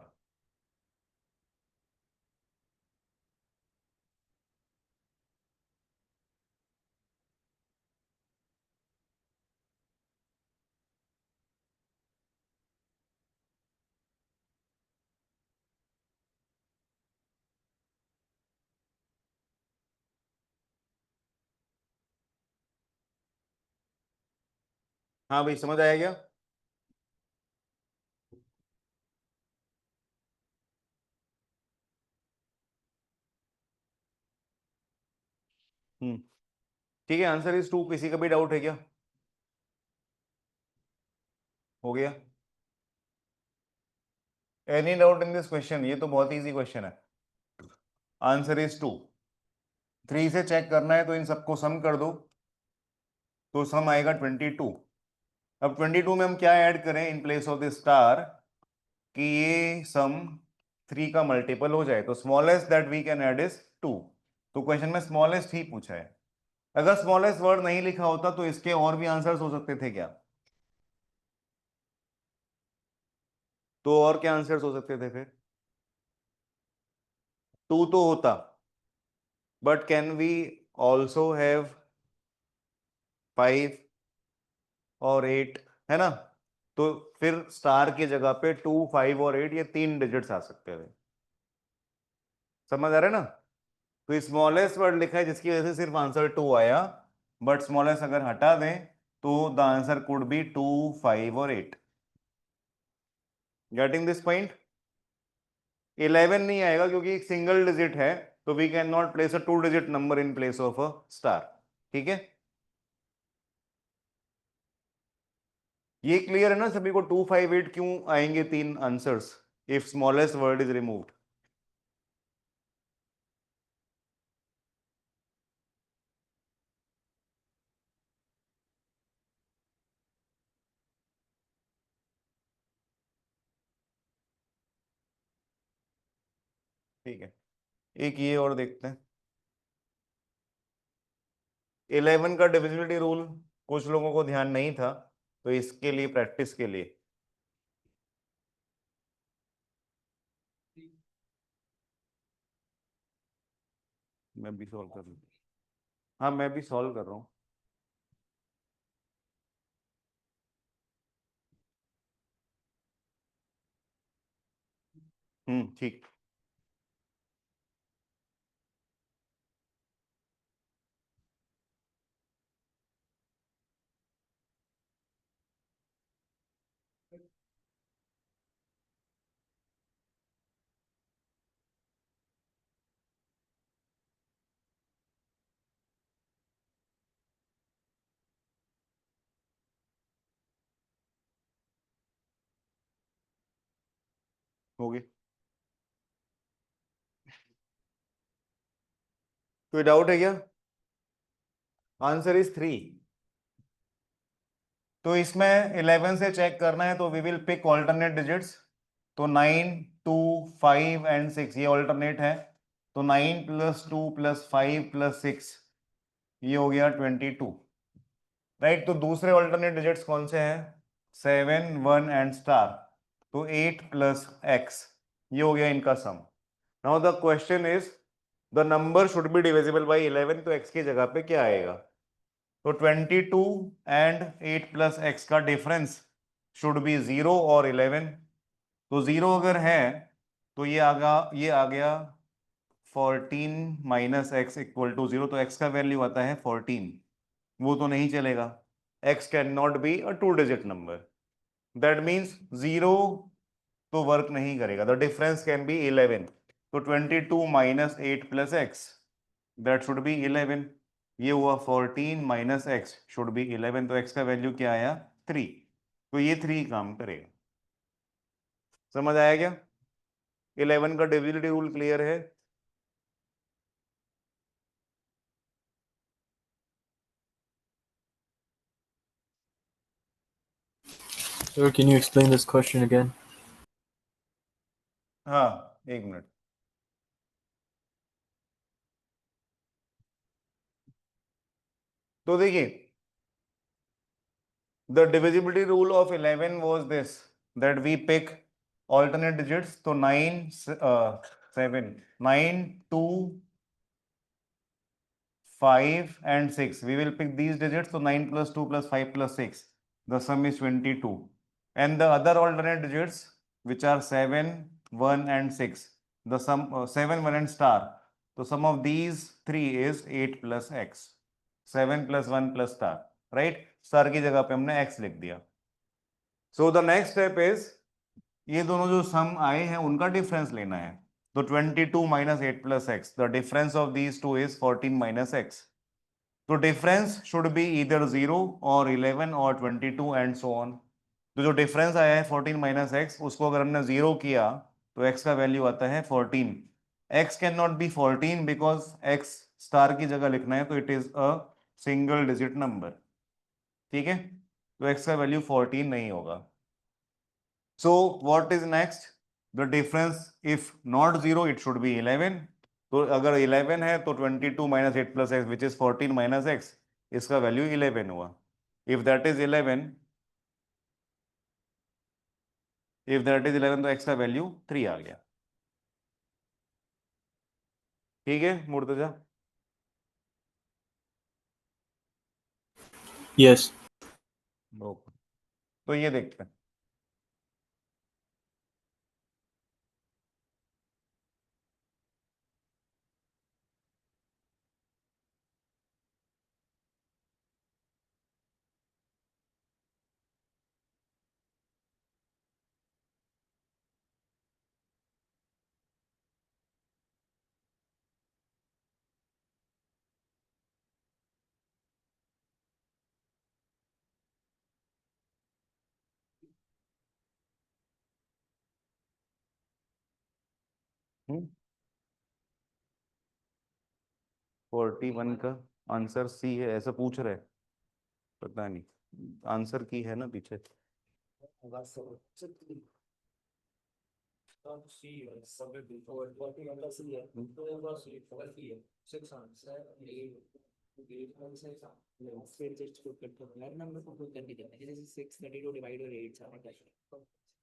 हाँ भाई, समझ आया क्या? हम्म, ठीक है, आंसर इज 2। किसी का भी डाउट है क्या? हो गया? Any doubt in this question? ये तो बहुत इजी क्वेश्चन है। Answer is 2। 3 से चेक करना है तो इन सबको सम कर दो, तो सम आएगा 22। अब 22 में हम क्या ऐड करें in place of this star कि ये सम 3 का मल्टीपल हो जाए? तो smallest that we can add is 2। तो क्वेश्चन में स्मॉलेस्ट ही पूछा है। अगर स्मॉलेस्ट वर्ड नहीं लिखा होता तो इसके और भी आंसर्स हो सकते थे क्या? तो और क्या आंसर्स हो सकते थे फिर? 2 तो होता, but can we also have 5 और 8, है ना? तो फिर स्टार की जगह पे 2 5 और 8 ये 3 डिजिट्स आ सकते थे। समझ आ रहा है ना? तो स्मॉलेस्ट वर्ड लिखा है जिसकी वजह से सिर्फ आंसर 2 आया, बट स्मॉलेस्ट अगर हटा दें तो द आंसर कुड बी 2, 5 और 8। Getting this point? 11 नहीं आएगा क्योंकि एक सिंगल डिजिट है, तो we can not place a 2 digit number in place of a star. ठीक है, ये क्लियर है ना सभी को? 2, 5, 8 क्यों आएंगे 3 answers if smallest word is removed? ठीक है, एक ये और देखते हैं। 11 का डिविजिबिलिटी रूल कुछ लोगों को ध्यान नहीं था, तो इसके लिए प्रैक्टिस के लिए मैं भी सॉल्व कर रहा हूँ। हाँ, मैं भी सॉल्व कर रहा हूँ। ठीक। हो गई? कोई डाउट है क्या? Answer is 3। तो इसमें 11 से चेक करना है तो we will pick alternate digits. तो 9, 2, 5 एंड 6 ये ऑल्टरनेट है। तो 9 + 2 + 5 + 6 ये हो गया 22। राइट, तो दूसरे ऑल्टरनेट डिजिट्स कौन से हैं? 7, 1 एंड स्टार। तो 8 + x ये हो गया इनका sum. Now the question is the number should be divisible by 11, तो x की जगह पे क्या आएगा? तो 22 एंड 8 + x का डिफरेंस शुड बी 0 और 11। तो 0 अगर है तो ये आ गया 14 - x = 0। तो x का वैल्यू आता है 14। वो तो नहीं चलेगा, x can not be a 2 digit number. That means 0 तो वर्क नहीं करेगा। The difference can be 11। तो 22 - 8 + x दैट शुड बी 11। ये हुआ 14 - x शुड बी 11। तो x का वैल्यू क्या आया? 3। तो ये 3 काम करेगा। समझ आया क्या? 11 का डिविजिबिलिटी रूल क्लियर है? Sir, can you explain this question again? हाँ, एक मिनट। तो देखिए, the divisibility rule of 11 was this, that we pick alternate digits. तो 9, 7, 9, 2, 5 and 6 we will pick these digits. So 9 + 2 + 5 + 6, the sum is 22. And the other alternate digits which are 7, 1 and 6, the sum 7, 1 and star, the sum of these three is 8 + x, 7 + 1 + star, right? Star की जगह पे हमने x लिख दिया। So the next step is ये दोनों जो सम आए हैं उनका डिफरेंस लेना है। तो 22 - 8 + x, the difference of these two is 14 - x। तो डिफरेंस शुड बी ईदर 0 और 11 और 22 एंड सो ऑन। तो जो डिफरेंस आया है 14 - x, उसको अगर हमने 0 किया तो x का वैल्यू आता है 14। x can not B 14 because x star की जगह लिखना है, तो it is a single digit number. ठीक है, तो x का वैल्यू 14 नहीं होगा। So what is next? The difference, if not 0, it should be 11. तो अगर 11 है तो 22 - 8 + x which is 14 - x, इसका वैल्यू 11 हुआ। If that is 11, तो x का वैल्यू 3 आ गया। ठीक है मुर्तजा? Yes. ओके, तो ये देखते हैं। 41 का आंसर सी है ऐसा पूछ रहे हैं? पता नहीं, आंसर की है ना पीछे। बस अब सी है सब बिफोर 41 का सी है तो बस सी है 6 आंसर 8 फिर जस्ट पुट करते हैं यार नंबर को पुट करके देना जैसे 632 डिवाइड और 8 सारा का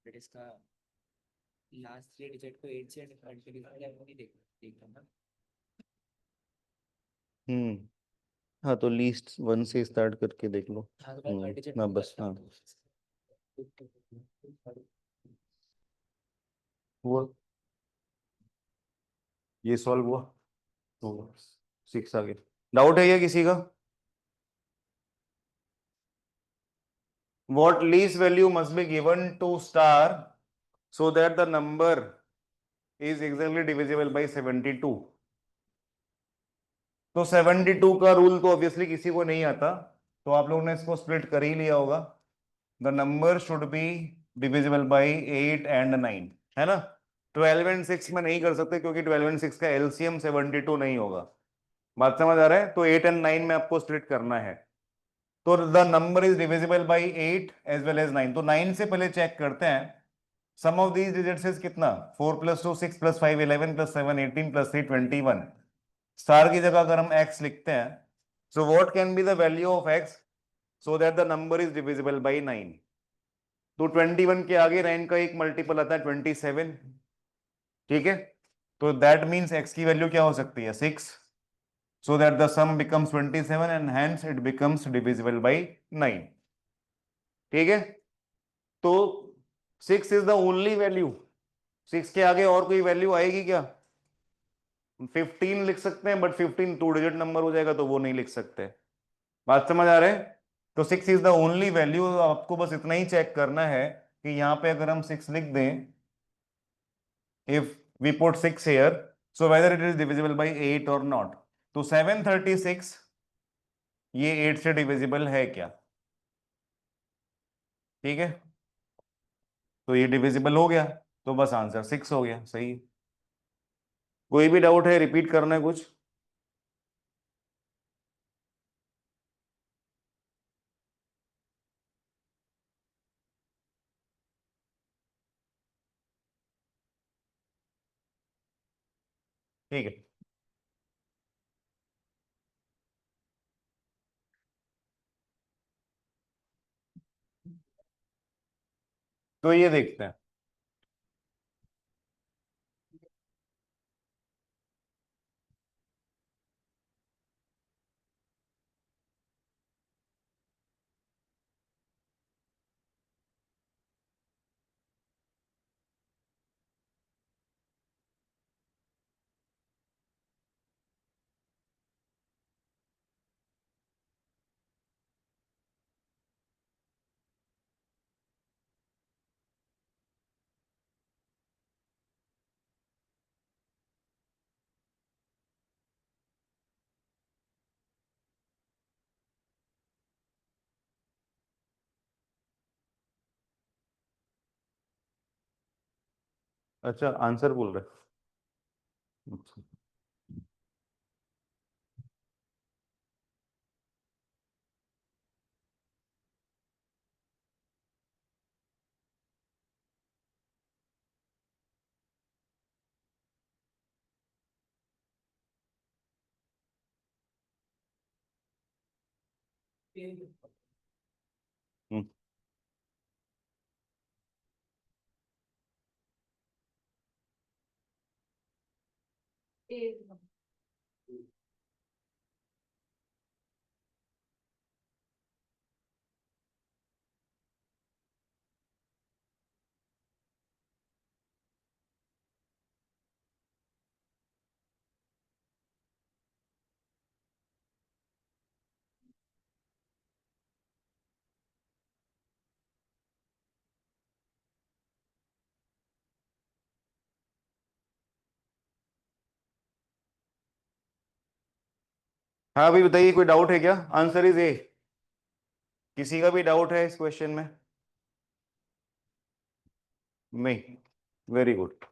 दैट इज का लास्ट 3 डिजिट को 8 से मल्टीप्लाई करके देखना ना। हाँ तो लीस्ट 1 से स्टार्ट करके देख लो। हाँ तो मैं डिजिट हाँ बस हाँ हुआ, ये सॉल्व हुआ तो 6 आ गया। डाउट है क्या किसी का? What least value must be given to star so that the number is exactly divisible by 72? तो 72 का रूल तो ऑब्वियसली किसी को नहीं आता, तो आप लोगों ने इसको स्प्लिट कर ही लिया होगा। The number should be divisible by 8 and 9, है ना। 12 एंड 6 में नहीं कर सकते क्योंकि 12 एंड 6 का एलसीएम 72 नहीं होगा। बात समझ आ रहा है? तो 8 एंड 9 में आपको स्प्लिट करना है। तो the number is divisible by 8 as well as 9। तो 9 से पहले चेक करते हैं sum of these digits is कितना। 4 + 2 6 + 5 11 + 7 18 + 3 21। स्टार की जगह अगर हम x लिखते हैं, so what can be the value of x so that the number is divisible by 9। तो 21 के आगे 9 का एक मल्टीपल आता है 27, ठीक है। तो दैट मीन्स x की वैल्यू क्या हो सकती है 6, so that the sum becomes 27 and hence it becomes divisible by 9, ठीक है। तो 6 is the only value, 6 के आगे और कोई वैल्यू आएगी क्या? 15 लिख सकते हैं बट 15 2 डिजिट नंबर हो जाएगा तो वो नहीं लिख सकते। बात समझ आ रहे हैं? तो 6 इज द ओनली वैल्यू। आपको बस इतना ही चेक करना है कि यहां पे अगर हम 6 लिख दें, if we put 6 here, so whether it is divisible by 8 or not। तो 736 ये 8 से डिविजिबल है क्या? ठीक है, तो ये डिविजिबल हो गया, तो बस आंसर 6 हो गया। सही है। कोई भी डाउट है, रिपीट करना है कुछ? ठीक है, तो ये देखते हैं। अच्छा, आंसर बोल रहे हैं। हम्म, हाँ अभी बताइए, कोई डाउट है क्या? Answer is a. किसी का भी डाउट है इस क्वेश्चन में? नहीं, वेरी गुड।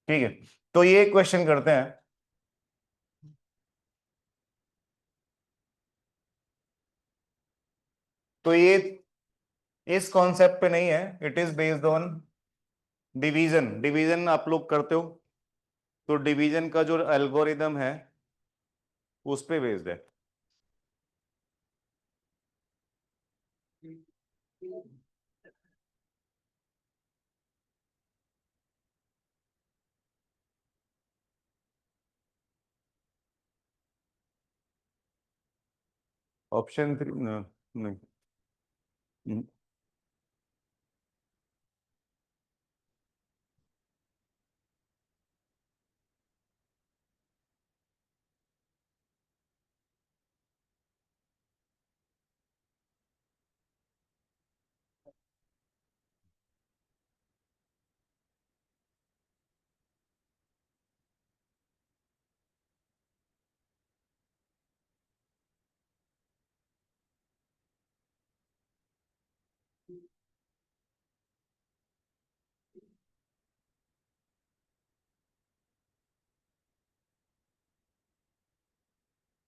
ठीक है, तो ये क्वेश्चन करते हैं। तो ये इस कॉन्सेप्ट पे नहीं है, it is based on division. Division आप लोग करते हो, तो डिवीजन का जो एल्गोरिदम है उस पे बेस्ड है। ऑप्शन 3 नहीं।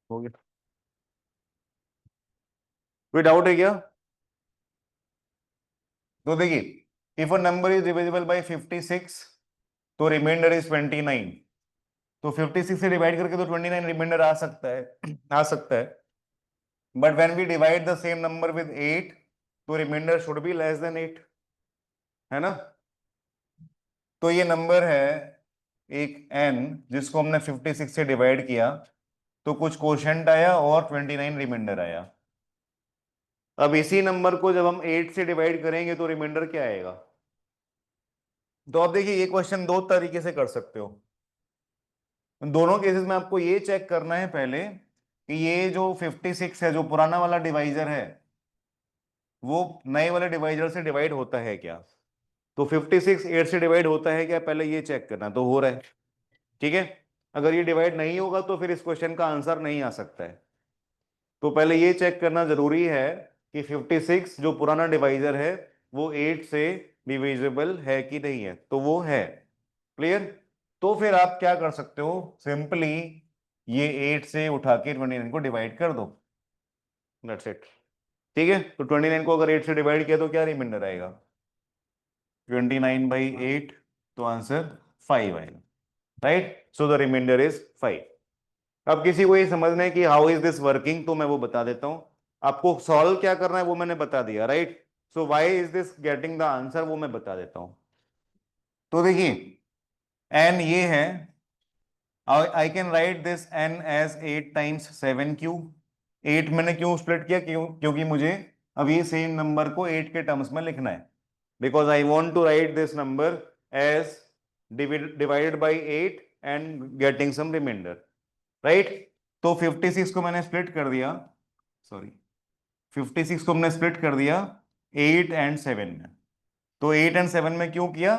हो गया, कोई डाउट है क्या? तो देखिए, if a number is divisible bye 56 तो रिमाइंडर इज 29। तो 56 से डिवाइड करके तो 29 रिमाइंडर आ सकता है, आ सकता है। But when we divide the same number with 8 तो remainder should be less than 8, है ना? तो ये नंबर है एक n जिसको हमने 56 से डिवाइड किया, तो कुछ कोशेंट आया और 29 रिमाइंडर आया। अब इसी नंबर को जब हम 8 से डिवाइड करेंगे तो रिमाइंडर क्या आएगा? तो अब देखिए, ये क्वेश्चन दो तरीके से कर सकते हो। दोनों केसेस में आपको ये चेक करना है पहले कि ये जो 56 है, जो पुराना वाला डिवाइजर है, वो नए वाले डिवाइजर से डिवाइड होता है क्या। तो 56 8 से डिवाइड होता है क्या, पहले ये चेक करना। तो हो रहा है, ठीक है। अगर ये डिवाइड नहीं होगा तो फिर इस क्वेश्चन का आंसर नहीं आ सकता है। तो पहले ये चेक करना जरूरी है कि 56 जो पुराना डिवाइजर है वो 8 से डिविजिबल है कि नहीं है। तो वो है, क्लियर। तो फिर आप क्या कर सकते हो, सिंपली ये 8 से उठा के 29 को डिवाइड कर दो, दैट्स इट। ठीक है, तो 29 को अगर 8 से डिवाइड किया तो क्या रिमाइंडर आएगा? 29/8, तो आंसर 5 आएगा, right. So the remainder is 5। अब किसी को ये समझना है कि हाउ इज दिस वर्किंग, तो मैं वो बता देता हूं। आपको सॉल्व क्या करना है वो मैंने बता दिया, right. So why is this getting the answer, वो मैं बता देता हूं। तो देखिए, n ये है, I can write this n as 8 times 7q। 8 मैंने क्यों स्प्लिट किया, क्योंकि मुझे अब ये सेम नंबर को 8 के टर्म्स में लिखना है, because I want to write this number as divided by 8 and getting some remainder, right. तो 56 को मैंने स्प्लिट कर दिया, सॉरी 56 को हमने स्प्लिट कर दिया 8 एंड 7 में। तो 8 एंड 7 में क्यों किया,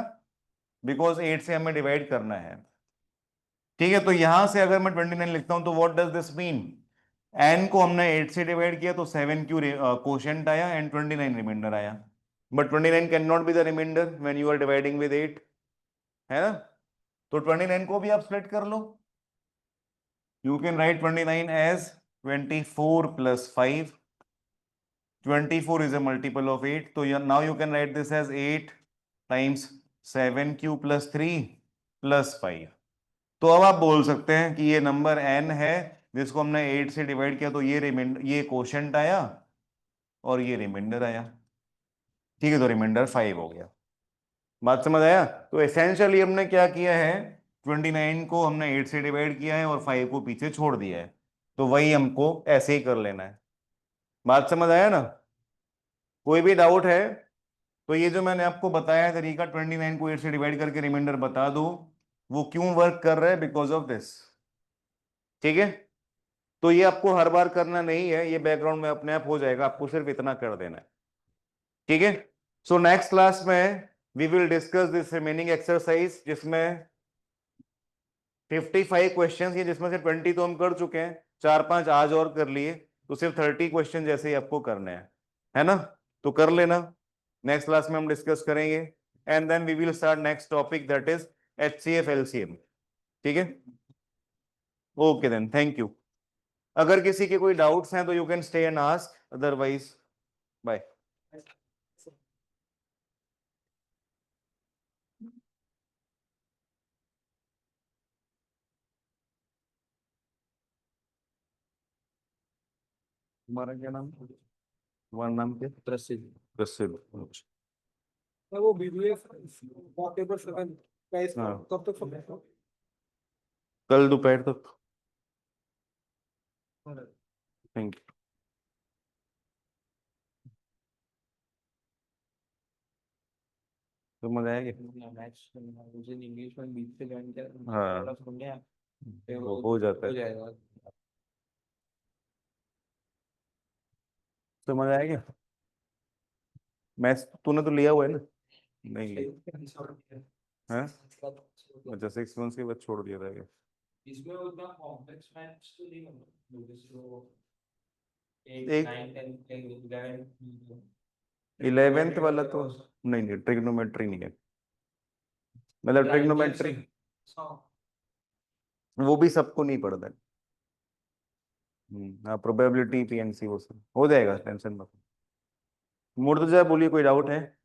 बिकॉज 8 से हमें डिवाइड करना है, ठीक है। तो यहां से अगर मैं 29 लिखता हूं तो what does this mean, n को हमने 8 से डिवाइड किया तो 7 क्यू कोशेंट आया एंड 29 रिमाइंडर आया। But 29 can not be the remainder when you are dividing with 8, है ना। तो 29 को भी आप स्प्लिट कर लो। You can write 29 as 24 plus 5. 24 is a multiple of 8. So now you can write this as 8 times 7q plus 3 plus 5. तो अब आप बोल सकते हैं कि ये नंबर n है जिसको हमने 8 से डिवाइड किया, तो ये रिमाइंडर, ये कोशेंट आया और ये रिमाइंडर आया, ठीक है। तो रिमाइंडर 5 हो गया। बात समझ आया? तो एसेंशियली हमने क्या किया है, 29 को हमने 8 से डिवाइड किया है और 5 को पीछे छोड़ दिया है। तो वही हमको ऐसे ही कर लेना है। बात समझ आया ना? कोई भी डाउट है तो ये जो मैंने आपको बताया तरीका, 29 को 8 से डिवाइड करके रिमाइंडर बता दो, वो क्यों वर्क कर रहा है, बिकॉज ऑफ दिस, ठीक है। तो ये आपको हर बार करना नहीं है, ये बैकग्राउंड में अपने आप हो जाएगा, आपको सिर्फ इतना कर देना है, ठीक है। सो नेक्स्ट क्लास में we will discuss this remaining exercise, जिसमें 55 क्वेश्चन है, जिसमें से 20 तो हम कर चुके हैं, 4-5 आज और कर लिए, तो सिर्फ 30 क्वेश्चन जैसे ही आपको करने हैं, है ना। तो कर लेना, नेक्स्ट क्लास में हम डिस्कस करेंगे, and then we will start next topic, that is HCF LCM, ठीक है? Okay then, thank you. अगर किसी के कोई डाउट्स हैं तो you can stay and ask, otherwise bye. तुम्हारा क्या नाम है? तुम्हारा नाम क्या? प्रसिद्ध। प्रसिद्ध। वो बीबीएफ मॉक पेपर 7 का इसका हाँ। कब तक सबमिट हो? कल दोपहर तक। Thank you. तो मजा आएगा। मैथ्स मुझे इंग्लिश में बीच से ज्वाइन किया, हाँ। थोड़ा सुन गया, फिर वो हो जाता हो है, जाएगा। तो मजा आएगा। मैथ्स तूने तो लिया हुआ है ना? नहीं लिया। हाँ? अच्छा, 6 मंथ्स के बाद छोड़ दिया था क्या? इसमें उतना कॉम्प्लेक्स मैथ्स तो नहीं होगा, जो एक 9 10 11 11th वाला तो नहीं, ट्रिग्नोमेट्री नहीं है, मतलब ट्रिग्नोमेट्री वो भी सबको नहीं पढ़ता है। हाँ, प्रोबेबिलिटी, पीएनसी वो सब हो जाएगा, टेंशन मत। मुर्तजा बोलिए, कोई डाउट है?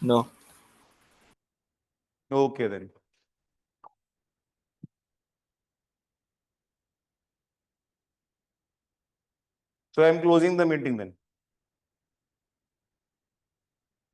No. Okay then, so I am closing the meeting then.